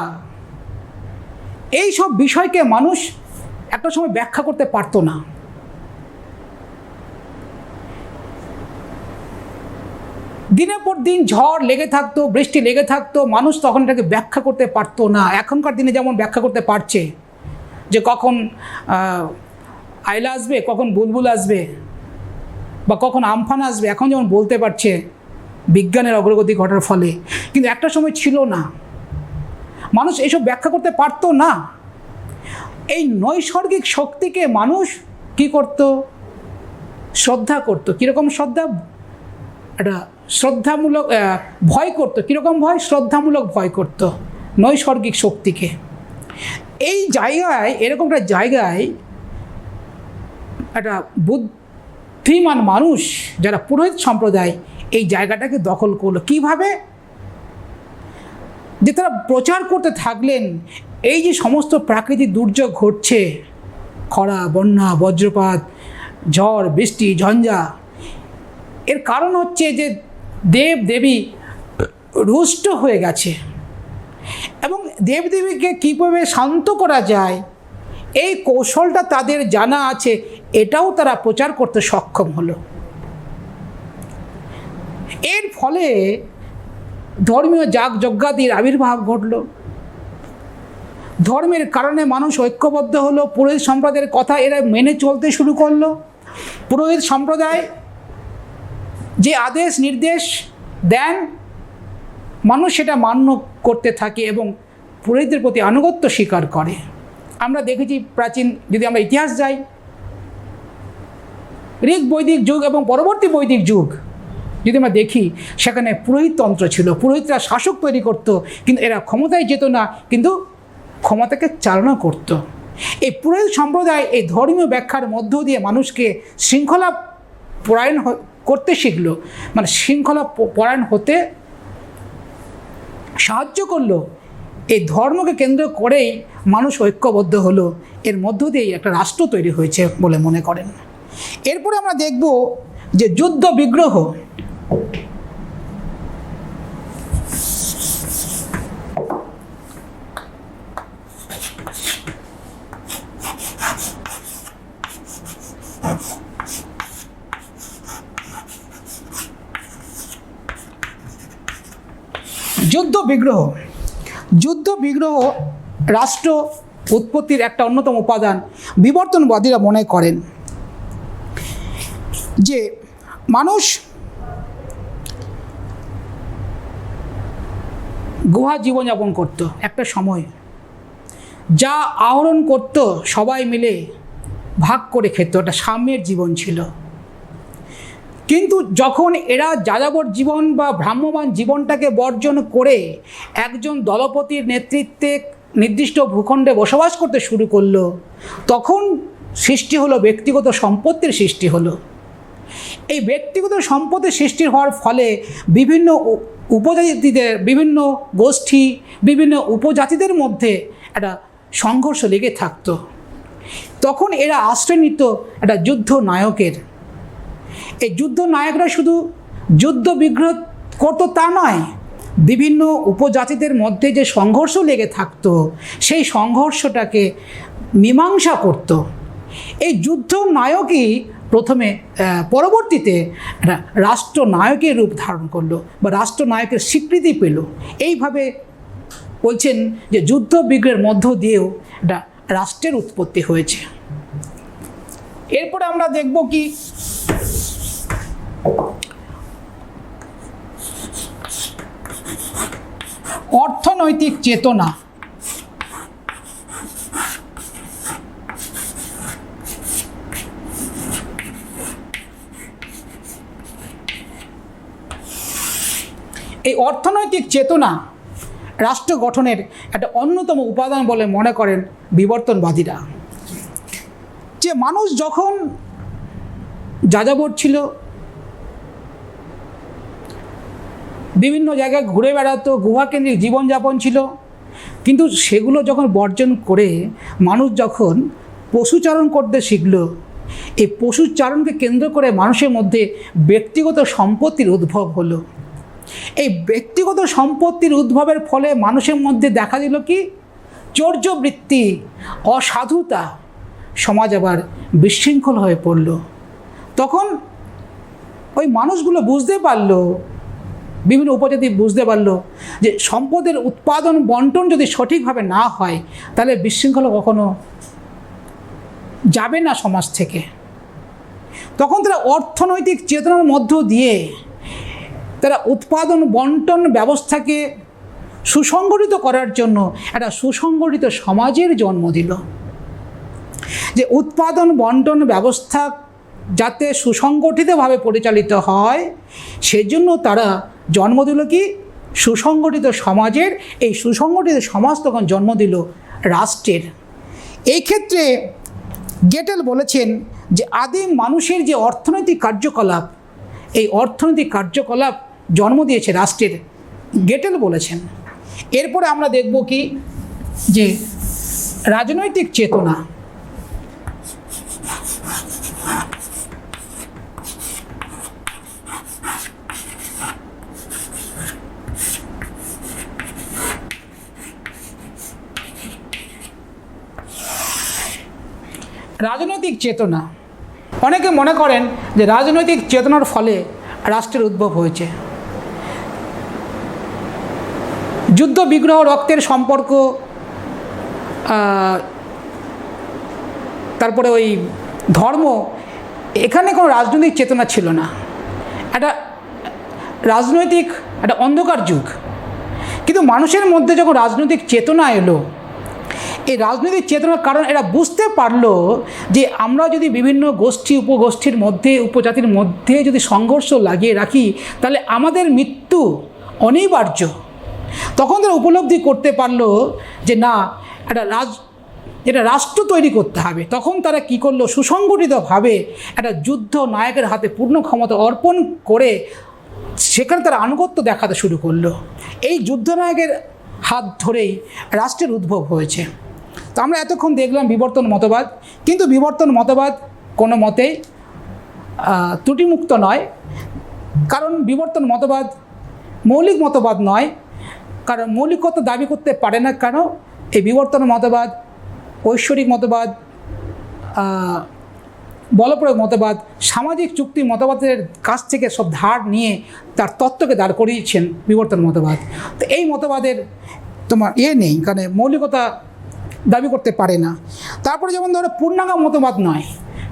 এই সব বিষয়কে মানুষ একটা সময় ব্যাখ্যা করতে পারতো না। দিনের পর দিন ঝড় লেগে থাকতো, বৃষ্টি লেগে থাকতো, মানুষ তখন এটাকে ব্যাখ্যা করতে পারতো না। এখনকার দিনে যেমন ব্যাখ্যা করতে পারছে, যে কখন আইলা আসবে, কখন বুলবুল আসবে, বা কখন আমফান আসবে, এখন যেমন বলতে পারছে বিজ্ঞানের অগ্রগতি ঘটার ফলে। কিন্তু একটা সময় ছিল না, মানুষ এইসব ব্যাখ্যা করতে পারতো না। এই নৈসর্গিক শক্তিকে মানুষ কি করত? শ্রদ্ধা করত। কীরকম শ্রদ্ধা? একটা শ্রদ্ধামূলক ভয় করত। কীরকম ভয়? শ্রদ্ধামূলক ভয় করত নৈসর্গিক শক্তিকে। এই জায়গায়, এরকম একটা জায়গায় একটা বুদ্ধিমান মানুষ যারা পুরোহিত সম্প্রদায় এই জায়গাটাকে দখল করলো। কিভাবে? যে তারা প্রচার করতে থাকলেন এই যে সমস্ত প্রাকৃতিক দুর্যোগ ঘটছে, খরা, বন্যা, বজ্রপাত, ঝড়, বৃষ্টি, ঝঞ্ঝা, এর কারণ হচ্ছে যে দেব দেবী রুষ্ট হয়ে গেছে এবং দেবদেবীকে কীভাবে শান্ত করা যায় এই কৌশলটা তাদের জানা আছে, এটাও তারা প্রচার করতে সক্ষম হলো। এর ফলে ধর্মীয় যাগযজ্ঞাদির আবির্ভাব ঘটল। ধর্মের কারণে মানুষ ঐক্যবদ্ধ হলো, পুরোহিত সম্প্রদায়ের কথা এরা মেনে চলতে শুরু করলো। পুরোহিত সম্প্রদায় যে আদেশ নির্দেশ দেন মানুষ সেটা মান্য করতে থাকে এবং পুরোহিতদের প্রতি আনুগত্য স্বীকার করে। আমরা দেখেছি প্রাচীন, যদি আমরা ইতিহাস যাই, ঋগ বৈদিক যুগ এবং পরবর্তী বৈদিক যুগ যদি আমরা দেখি, সেখানে পুরোহিততন্ত্র ছিল। পুরোহিতরা শাসক তৈরি করত, কিন্তু এরা ক্ষমতায় যেত না, কিন্তু ক্ষমতাকে চালনা করত। এই পুরোহিত সম্প্রদায় এই ধর্মীয় ব্যাখ্যার মধ্য দিয়ে মানুষকে শৃঙ্খলা পরায়ণ করতে শিখলো, মানে শৃঙ্খলা পরায়ণ হতে সাহায্য করলো। এই ধর্মকে কেন্দ্র করেই মানুষ ঐক্যবদ্ধ হলো, এর মধ্য দিয়েই একটা রাষ্ট্র তৈরি হয়েছে বলে মনে করেন। এরপরে আমরা দেখব যে যুদ্ধ বিগ্রহ। যুদ্ধ বিগ্রহ, যুদ্ধ বিগ্রহ রাষ্ট্র উৎপত্তির একটা অন্যতম উপাদান। বিবর্তনবাদীরা মনে করেন যে মানুষ গুহা জীবনযাপন করত একটা সময়, যা আহরণ করত সবাই মিলে ভাগ করে খেত, একটা সাম্যের জীবন ছিল। কিন্তু যখন এরা যাযাবর জীবন বা ভ্রাম্যমান জীবনটাকে বর্জন করে একজন দলপতির নেতৃত্বে নির্দিষ্ট ভূখণ্ডে বসবাস করতে শুরু করলো, তখন সৃষ্টি হলো ব্যক্তিগত সম্পত্তির সৃষ্টি হলো। এই ব্যক্তিগত সম্পত্তির সৃষ্টি হওয়ার ফলে বিভিন্ন উপজাতিদের, বিভিন্ন গোষ্ঠী, বিভিন্ন উপজাতিদের মধ্যে একটা সংঘর্ষ লেগে থাকতো। তখন এরা আশ্রয় নিত একটা যুদ্ধ নায়কের। এই যুদ্ধ নায়করা শুধু যুদ্ধ বিগ্রহ করতো তা নয়, বিভিন্ন উপজাতিদের মধ্যে যে সংঘর্ষ লেগে থাকতো সেই সংঘর্ষটাকে মীমাংসা করত। এই যুদ্ধ নায়কই প্রথমে পরবর্তীতে একটা রাষ্ট্রনায়কের রূপ ধারণ করলো বা রাষ্ট্রনায়কের স্বীকৃতি পেল। এইভাবে বলছেন যে যুদ্ধ বিগ্রহের মধ্য দিয়েও একটা রাষ্ট্রের উৎপত্তি হয়েছে। এরপরে আমরা দেখব কি অর্থনৈতিক চেতনা। এই অর্থনৈতিক চেতনা রাষ্ট্র গঠনের একটা অন্যতম উপাদান বলে মনে করেন বিবর্তনবাদীরা। যে মানুষ যখন যাযাবর ছিল, বিভিন্ন জায়গায় ঘুরে বেড়াতো, গুহাকেন্দ্রিক জীবনযাপন ছিল, কিন্তু সেগুলো যখন বর্জন করে মানুষ যখন পশুচারণ করতে শিখল, এই পশুচারণকে কেন্দ্র করে মানুষের মধ্যে ব্যক্তিগত সম্পত্তির উদ্ভব হলো। এই ব্যক্তিগত সম্পত্তির উদ্ভবের ফলে মানুষের মধ্যে দেখা দিল কি চৌর্যবৃত্তি, অসাধুতা, সমাজ আবার বিশৃঙ্খল হয়ে পড়ল। তখন ওই মানুষগুলো বুঝতে পারলো, বিভিন্ন উপজাতি বুঝতে পারলো যে সম্পদের উৎপাদন বন্টন যদি সঠিকভাবে না হয় তাহলে বিশৃঙ্খলা কখনো যাবে না সমাজ থেকে। তখন তারা অর্থনৈতিক চেতনার মধ্য দিয়ে তারা উৎপাদন বন্টন ব্যবস্থাকে সুসংগঠিত করার জন্য একটা সুসংগঠিত সমাজের জন্ম দিল। যে উৎপাদন বন্টন ব্যবস্থা যাতে সুসংগঠিতভাবে পরিচালিত হয় সেজন্য তারা জন্ম দিল কি সুসংগঠিত সমাজের। এই সুসংগঠিত সমাজ তখন জন্ম দিল রাষ্ট্রের। এই ক্ষেত্রে গেটেল বলেছেন যে আদিম মানুষের যে অর্থনৈতিক কার্যকলাপ, এই অর্থনৈতিক কার্যকলাপ জন্ম দিয়েছে রাষ্ট্রের, গেটেল বলেছেন। এরপরে আমরা দেখব কি, যে রাজনৈতিক চেতনা। রাজনৈতিক চেতনা, অনেকে মনে করেন যে রাজনৈতিক চেতনার ফলে রাষ্ট্রের উদ্ভব হয়েছে। যুদ্ধ, বিগ্রহ, রক্তের সম্পর্ক, তারপরে ওই ধর্ম, এখানে কোনো রাজনৈতিক চেতনা ছিল না। একটা রাজনৈতিক একটা অন্ধকার যুগ। কিন্তু মানুষের মধ্যে যখন রাজনৈতিক চেতনা এলো, এই রাজনৈতিক চেতনার কারণ এরা বুঝতে পারলো যে আমরা যদি বিভিন্ন গোষ্ঠী, উপগোষ্ঠীর মধ্যে, উপজাতির মধ্যে যদি সংঘর্ষ লাগিয়ে রাখি, তাহলে আমাদের মৃত্যু অনিবার্য। তখন তারা উপলব্ধি করতে পারলো যে না, এটা রাষ্ট্র তৈরি করতে হবে। তখন তারা কি করলো, সুসংগঠিতভাবে একটা যুদ্ধ নায়কের হাতে পূর্ণ ক্ষমতা অর্পণ করে সেখানে তারা আনুগত্য দেখাতে শুরু করলো। এই যুদ্ধনায়কের হাত ধরেই রাষ্ট্রের উদ্ভব হয়েছে। তো আমরা এতক্ষণ দেখলাম বিবর্তন মতবাদ, কিন্তু বিবর্তন মতবাদ কোনো মতেই ত্রুটিমুক্ত নয়। কারণ বিবর্তন মতবাদ মৌলিক মতবাদ নয়, কারণ মৌলিকত্ব দাবি করতে পারে না। কেন? এই বিবর্তন মতবাদ ঐশ্বরিক মতবাদ, বলপ্রয়োগ মতবাদ, সামাজিক চুক্তি মতবাদের কাছ থেকে সব ধার নিয়ে তার তত্ত্বকে দাঁড় করিয়েছেন বিবর্তন মতবাদ। তো এই মতবাদের তোমার নেই, কারণ মৌলিকতা দাবি করতে পারে না। তারপরে যেমন ধরো পূর্ণাঙ্গ মতবাদ নয়,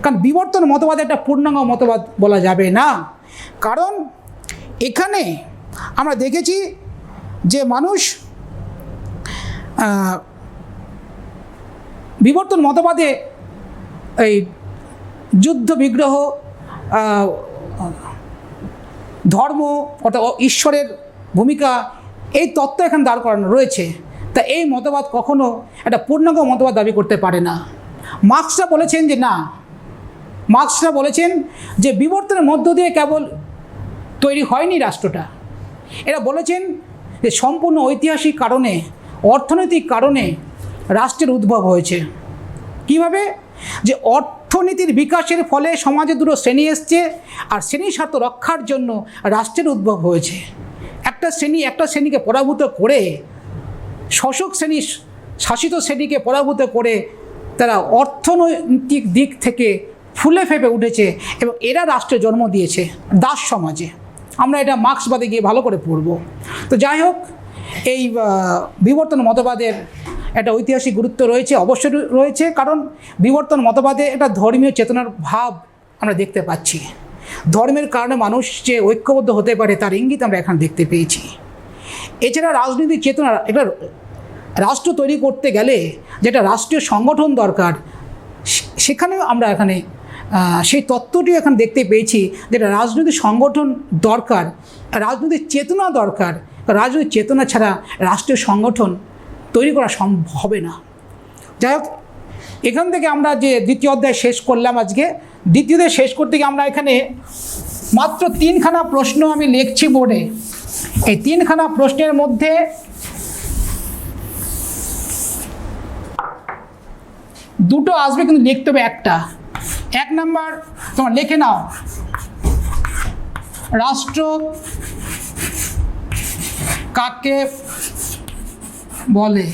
কারণ বিবর্তন মতবাদ একটা পূর্ণাঙ্গ মতবাদ বলা যাবে না। কারণ এখানে আমরা দেখেছি যে মানুষ বিবর্তন মতবাদে এই যুদ্ধ, বিগ্রহ, ধর্ম অর্থাৎ ঈশ্বরের ভূমিকা, এই তত্ত্ব এখানে দাঁড় করানো রয়েছে। তা এই মতবাদ কখনো একটা পূর্ণাঙ্গ মতবাদ দাবি করতে পারে না। মার্ক্সরা বলেছেন যে না, মার্ক্সরা বলেছেন যে বিবর্তনের মধ্য দিয়ে কেবল তৈরি হয়নি রাষ্ট্রটা। এরা বলেছেন যে সম্পূর্ণ ঐতিহাসিক কারণে, অর্থনৈতিক কারণে রাষ্ট্রের উদ্ভব হয়েছে। কিভাবে? যে অর্থনীতির বিকাশের ফলে সমাজে দুটো শ্রেণী এসছে, আর শ্রেণী স্বার্থ রক্ষার জন্য রাষ্ট্রের উদ্ভব হয়েছে। একটা শ্রেণীকে পরাভূত করে, শাসক শ্রেণী শাসিত শ্রেণীকে পরাভূত করে তারা অর্থনৈতিক দিক থেকে ফুলে ফেঁপে উঠেছে এবং এরা রাষ্ট্রের জন্ম দিয়েছে দাস সমাজে। আমরা এটা মার্ক্সবাদে গিয়ে ভালো করে পড়ব। তো যাই হোক, এই বিবর্তন মতবাদের একটা ঐতিহাসিক গুরুত্ব রয়েছে, অবশ্যই রয়েছে। কারণ বিবর্তন মতবাদে একটা ধর্মীয় চেতনার ভাব আমরা দেখতে পাচ্ছি। ধর্মের কারণে মানুষ যে ঐক্যবদ্ধ হতে পারে তার ইঙ্গিত আমরা এখানে দেখতে পেয়েছি। এছাড়া রাজনৈতিক চেতনা, একটা রাষ্ট্র তৈরি করতে গেলে যেটা রাষ্ট্রীয় সংগঠন দরকার, সেখানেও আমরা এখানে সেই তত্ত্বটিও এখানে দেখতে পেয়েছি, যেটা রাজনৈতিক সংগঠন দরকার, রাজনৈতিক চেতনা দরকার। রাজনৈতিক চেতনা ছাড়া রাষ্ট্রীয় সংগঠন তৈরি করা সম্ভব হবে না। যাই হোক, এখান থেকে আমরা যে দ্বিতীয় অধ্যায় শেষ করলাম আজকে। দ্বিতীয় অধ্যায় শেষ করতে গিয়ে আমরা এখানে মাত্র 3খানা প্রশ্ন আমি লিখছি বোর্ডে। এই 3খানা প্রশ্নের মধ্যে দুটো আসবে, কিন্তু লিখতে হবে একটা। 1 নাম্বার তোমার লিখে নাও, রাষ্ট্র কাকে বলে?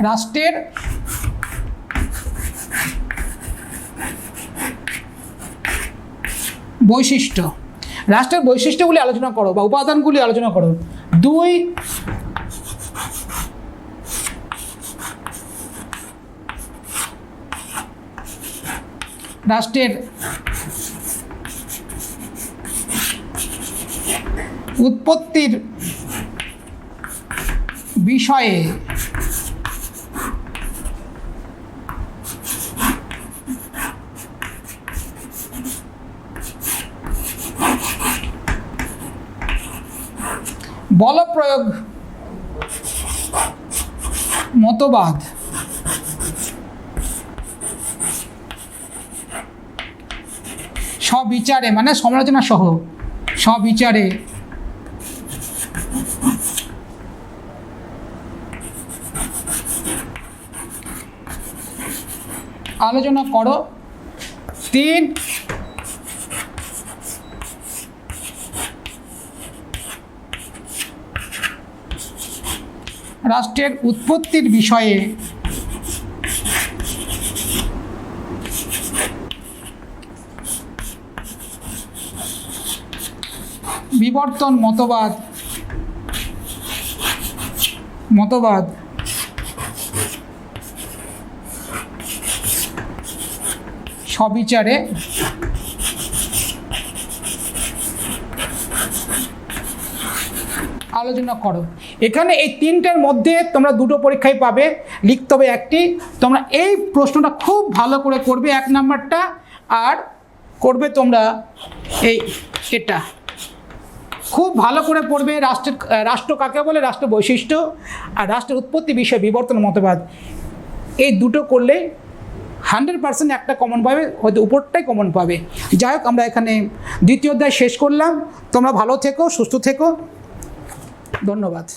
রাষ্ট্রের বৈশিষ্ট্য, রাষ্ট্রের বৈশিষ্ট্যগুলি আলোচনা করো বা উপাদানগুলি আলোচনা করো। 2, রাষ্ট্রের উৎপত্তির বিষয়ে বলপ্রয়োগ মতবাদ সবিচারে মানে সমালোচনা সহ সবিচারে আলোচনা করো। 3, রাষ্ট্রের উৎপত্তির বিষয়ে বিবর্তন মতবাদ সবিচারে আলোচনা করো। এখানে এই 3টের মধ্যে তোমরা 2টো পরীক্ষায় পাবে, লিখতে হবে 1টি। তোমরা এই প্রশ্নটা খুব ভালো করে করবে, 1 নাম্বারটা, আর করবে তোমরা এটা খুব ভালো করে পড়বে। রাষ্ট্র কাকে বলে, রাষ্ট্র বৈশিষ্ট্য, আর রাষ্ট্রের উৎপত্তি বিষয়ে বিবর্তন মতবাদ। এই 2টো করলে 100% একটা কমন পাবে, হয়তো উপরটাই কমন পাবে। যাই হোক, আমরা এখানে 2য় অধ্যায় শেষ করলাম। তোমরা ভালো থেকো, সুস্থ থেকো, ধন্যবাদ।